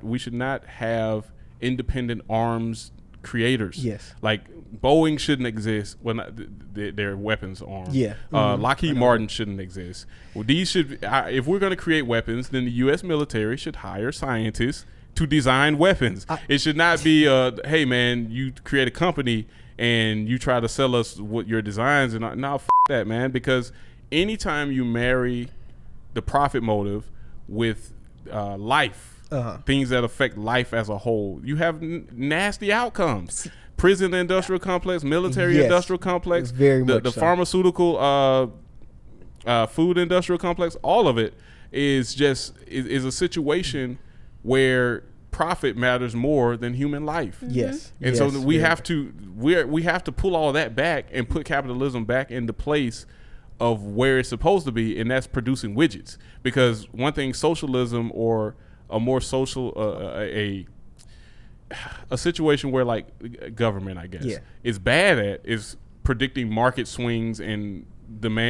we should not have independent arms creators. Yes. Like, Boeing shouldn't exist. Well, not, they're weapons arms. Yeah. Lockheed Martin shouldn't exist. Well, these should. If we're going to create weapons, then the U.S. military should hire scientists to design weapons. It should not be, hey man, you create a company and you try to sell us what your designs and now that, man. Because anytime you marry the profit motive with life, things that affect life as a whole, you have nasty outcomes. Prison industrial complex, military industrial complex, the pharmaceutical food industrial complex, all of it is just is a situation where profit matters more than human life. Yes. And so we have to pull all that back and put capitalism back into place of where it's supposed to be, and that's producing widgets. Because one thing socialism or a more social a situation where like government, I guess, is bad at is predicting market swings and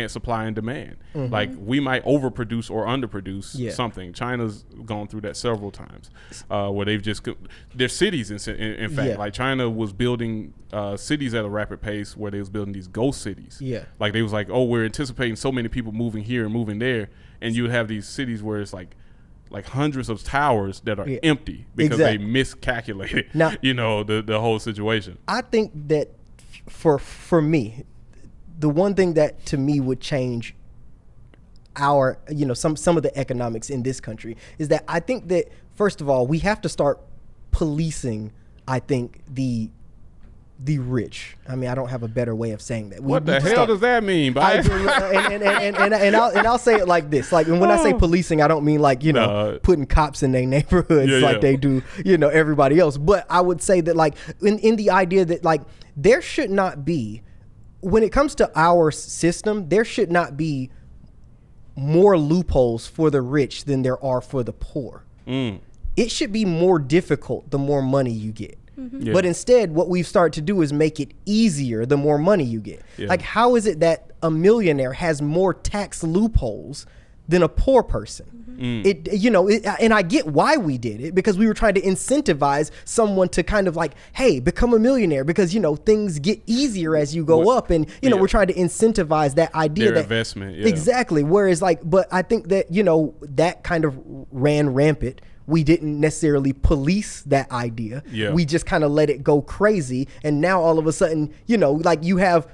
supply and demand. Like, we might overproduce or underproduce something. China's gone through that several times, where they've just their cities in fact, like China was building cities at a rapid pace where they was building these ghost cities. Like, they was like, oh, we're anticipating so many people moving here and moving there, and you have these cities where it's like hundreds of towers that are empty because they miscalculated now, the whole situation. I think that for me, the one thing that to me would change our, some of the economics in this country is that I think that, first of all, we have to start policing, I think, the rich. I mean, I don't have a better way of saying that. What the hell does that mean, Bias? And I'll say it like this. Like, and when I say policing, I don't mean like, putting cops in their neighborhoods like they do, everybody else. But I would say that, like, in the idea that, like, there should not be, when it comes to our system, there should not be more loopholes for the rich than there are for the poor. It should be more difficult the more money you get. But instead, what we've started to do is make it easier the more money you get. Like, how is it that a millionaire has more tax loopholes than a poor person? And I get why we did it, because we were trying to incentivize someone to kind of like, hey, become a millionaire, because things get easier as you go up, and we're trying to incentivize that idea, that investment. Exactly. Whereas, like, but I think that that kind of ran rampant. We didn't necessarily police that idea. We just kind of let it go crazy. And now all of a sudden, like, you have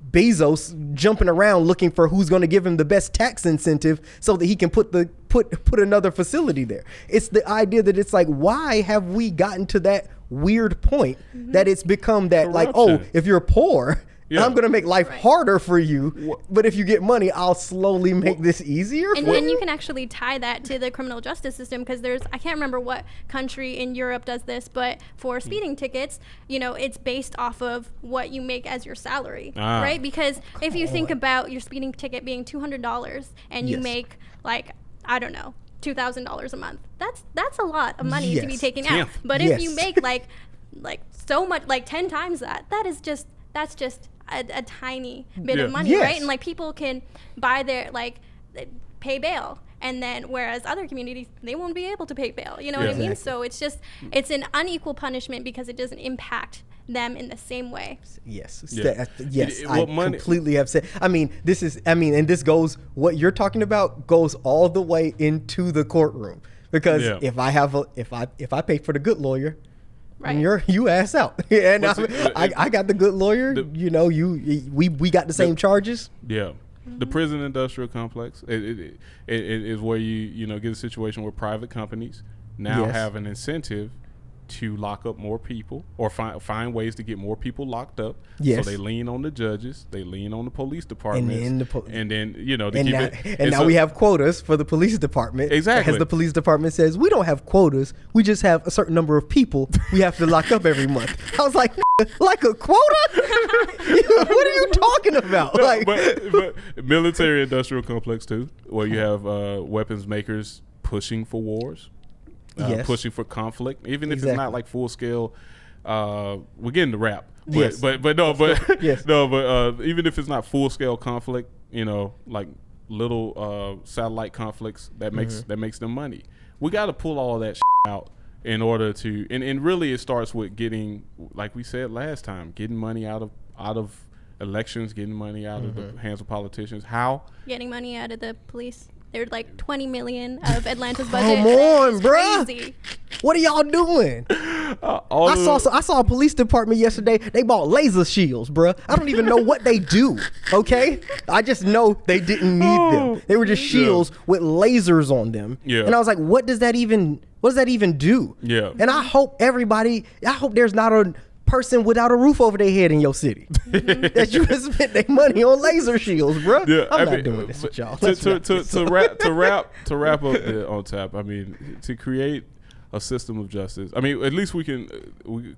Bezos jumping around looking for who's going to give him the best tax incentive so that he can put another facility there. It's the idea that it's like, why have we gotten to that weird point that it's become that corruption. Like, oh, if you're poor, I'm going to make life harder for you. But if you get money, I'll slowly make this easier. And you can actually tie that to the criminal justice system, because I can't remember what country in Europe does this, but for speeding tickets, it's based off of what you make as your salary, right? Because if you think about your speeding ticket being $200 and you make, like, I don't know, $2,000 a month, that's a lot of money to be taken out. But if you make like so much, like 10 times that's just a tiny bit of money, right? And like, people can buy their, like, pay bail, and then whereas other communities, they won't be able to pay bail. You know what I mean? So it's an unequal punishment because it doesn't impact them in the same way. Yes. I completely have said. I mean, and this goes, what you're talking about goes all the way into the courtroom, because if I pay for the good lawyer, right, and you ass out. And I got the good lawyer. We got the same charges. Yeah. The prison industrial complex it is where you get a situation where private companies now have an incentive to lock up more people, or find ways to get more people locked up. So they lean on the judges, they lean on the police departments, and then now we have quotas for the police department. Exactly. As the police department says, we don't have quotas, we just have a certain number of people we have to lock up every month. I was like, like a quota? What are you talking about? But military industrial complex too, where you have weapons makers pushing for wars. pushing for conflict, even if it's not like full scale. We're getting to rap, but even if it's not full scale conflict, like little satellite conflicts that makes them money. We got to pull all that out in order to, and really it starts with getting, like we said last time, getting money out of elections, getting money out of the hands of politicians. How? Getting money out of the police. They're like $20 million of Atlanta's budget. Come on, bruh. What are y'all doing? I saw a police department yesterday. They bought laser shields, bruh. I don't even know what they do. Okay, I just know they didn't need them. They were just shields with lasers on them. Yeah. And I was like, what does that even do? Yeah. And I hope there's not a person without a roof over their head in your city that you can spend their money on laser shields, bro. Yeah, I'm not doing this with y'all. To wrap up on tap. I mean, to create a system of justice. I mean, at least we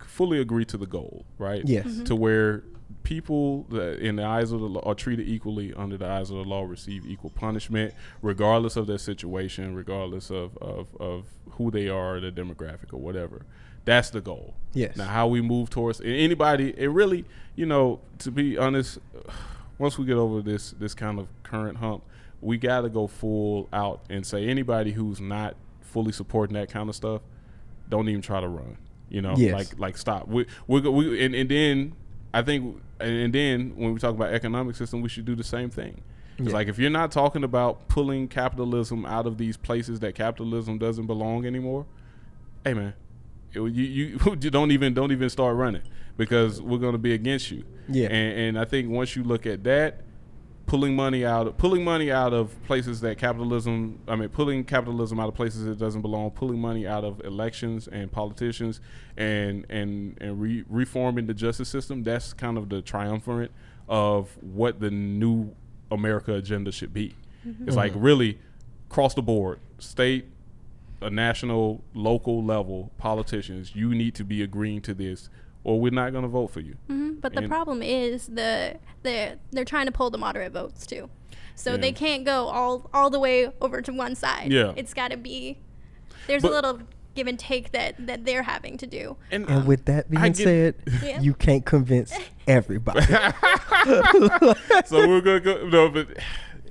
fully agree to the goal, right? Yes. To where people in the eyes of the law are treated equally under the eyes of the law, receive equal punishment, regardless of their situation, regardless of who they are, their demographic or whatever. That's the goal. Yes. Now, how we move towards anybody, it really, to be honest, once we get over this kind of current hump, we got to go full out and say anybody who's not fully supporting that kind of stuff, don't even try to run. Yes. like stop. And then I think, and then when we talk about economic system, we should do the same thing. It's like if you're not talking about pulling capitalism out of these places that capitalism doesn't belong anymore, hey man. You don't even start running, because we're going to be against you. Yeah. And I think once you look at that, pulling money out of places that pulling capitalism out of places that doesn't belong, pulling money out of elections and politicians, and reforming the justice system, that's kind of the triumvirate of what the new America agenda should be. Mm-hmm. It's like really across the board, state, a national, local level, politicians, you need to be agreeing to this, or we're not going to vote for you. Mm-hmm. But the problem is they're trying to pull the moderate votes too, so they can't go all the way over to one side. Yeah, it's got to be a little give and take that they're having to do. And with that being said, you can't convince everybody. So we're gonna go. No, but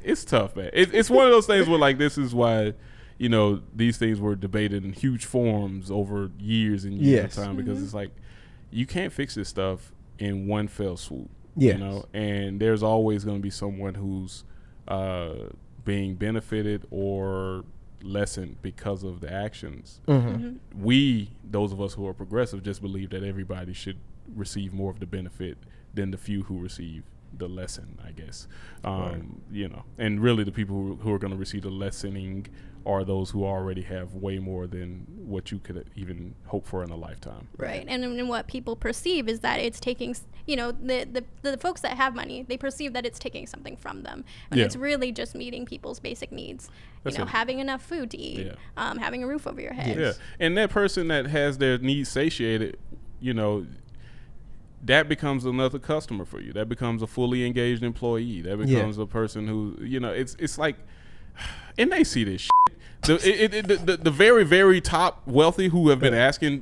it's tough, man. It's one of those things where like this is why. These things were debated in huge forums over years and years of time, because it's like you can't fix this stuff in one fell swoop. Yes. And there's always going to be someone who's being benefited or lessened because of the actions. Mm-hmm. Mm-hmm. We, those of us who are progressive, just believe that everybody should receive more of the benefit than the few who receive the lesson, I guess. Right. And really the people who are going to receive the lessening are those who already have way more than what you could even hope for in a lifetime. Right. And what people perceive is that it's taking, the folks that have money, they perceive that it's taking something from them. And it's really just meeting people's basic needs. Having enough food to eat, having a roof over your head. Yeah. And that person that has their needs satiated, that becomes another customer for you. That becomes a fully engaged employee. That becomes a person who, it's like, and they see this shit. The very, very top wealthy who have been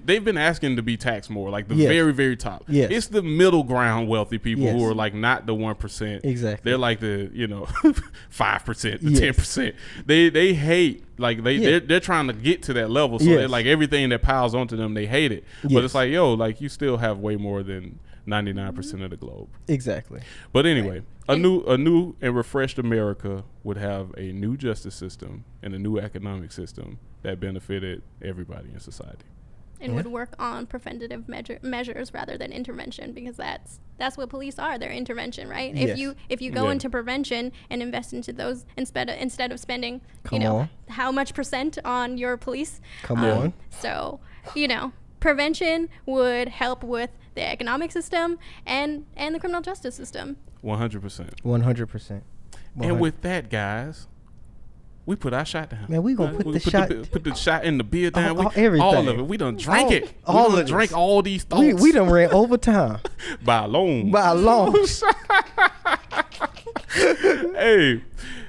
they've been asking to be taxed more, like the very, very top. Yes. It's the middle ground wealthy people who are like not the 1%. Exactly. They're like the 5%, the 10%. They hate, like they're trying to get to that level. So they're like everything that piles onto them, they hate it. Yes. But it's like, like you still have way more than 99% of the globe. Exactly. But anyway, a new and refreshed America would have a new justice system and a new economic system that benefited everybody in society. And would work on preventative measures rather than intervention, because that's what police are. They're intervention, right? Yes. If you go into prevention and invest into those instead of spending, how much percent on your police. Come on. So, prevention would help with the economic system and the criminal justice system. 100%. 100%. And with that, guys, we put our shot down. Man, we gonna put the shot in the beer down. Everything. All of it. We done drank it. All of drink all these thoughts. We done ran overtime. By a long. By a long. Hey,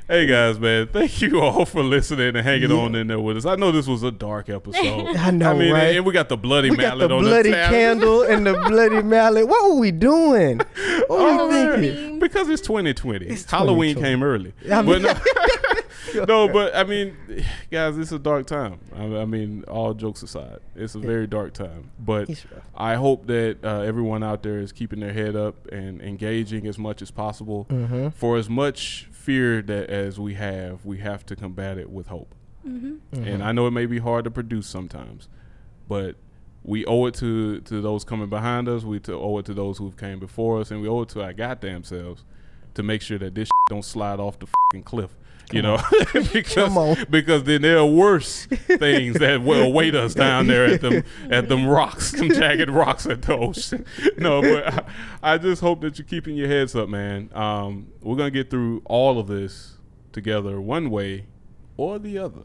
Hey guys, man, thank you all for listening and hanging on in there with us. I know this was a dark episode. I know, right? And we got the bloody We got mallet the on bloody the tab. candle and the bloody mallet. What were we doing? What were we thinking? Because it's 2020. It's Halloween 2020. came early. I mean- But no, but I mean, guys, it's a dark time. I mean, all jokes aside, it's a very dark time. But I hope that everyone out there is keeping their head up and engaging as much as possible. Mm-hmm. For as much fear that as we have to combat it with hope. Mm-hmm. And I know it may be hard to produce sometimes, but we owe it to those coming behind us. We owe it to those who've came before us, and we owe it to our goddamn selves to make sure that this don't slide off the fucking cliff. Because then there are worse things that will await us down there at them rocks, them jagged rocks at the ocean. No, but I just hope that you're keeping your heads up, man. We're gonna get through all of this together, one way or the other.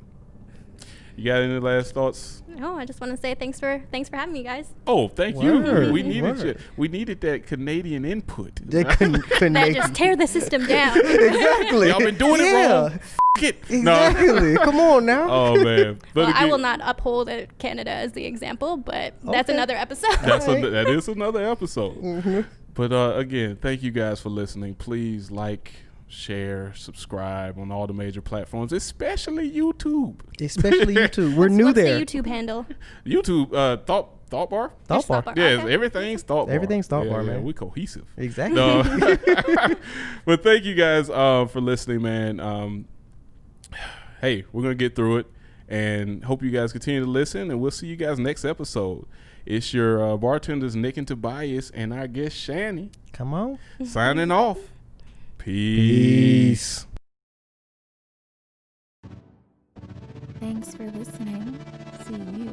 You got any last thoughts? No, I just want to say thanks for having me, guys. Oh, thank you. We needed you. We needed that Canadian input. That just tear the system down. Exactly. Y'all been doing it wrong. F it. Exactly. Come on now. Oh man. But Well, I again, will not uphold Canada as the example, but that's Okay. another episode. that is another episode. Mm-hmm. But again, thank you guys for listening. Please like, share, subscribe on all the major platforms, especially YouTube. Especially YouTube. We're new What's there. the YouTube handle? YouTube, Thought Bar. Thought bar. Bar. Yes, Okay. everything's Thought Bar. Everything's Thought Bar, Yeah, man. we cohesive. Exactly. No. But thank you guys for listening, man. Hey, we're gonna get through it, and hope you guys continue to listen. And we'll see you guys next episode. It's your bartenders Nick and Tobias, and our guest Chany Come on. signing off. Peace. Thanks for listening. See you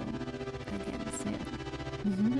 again soon.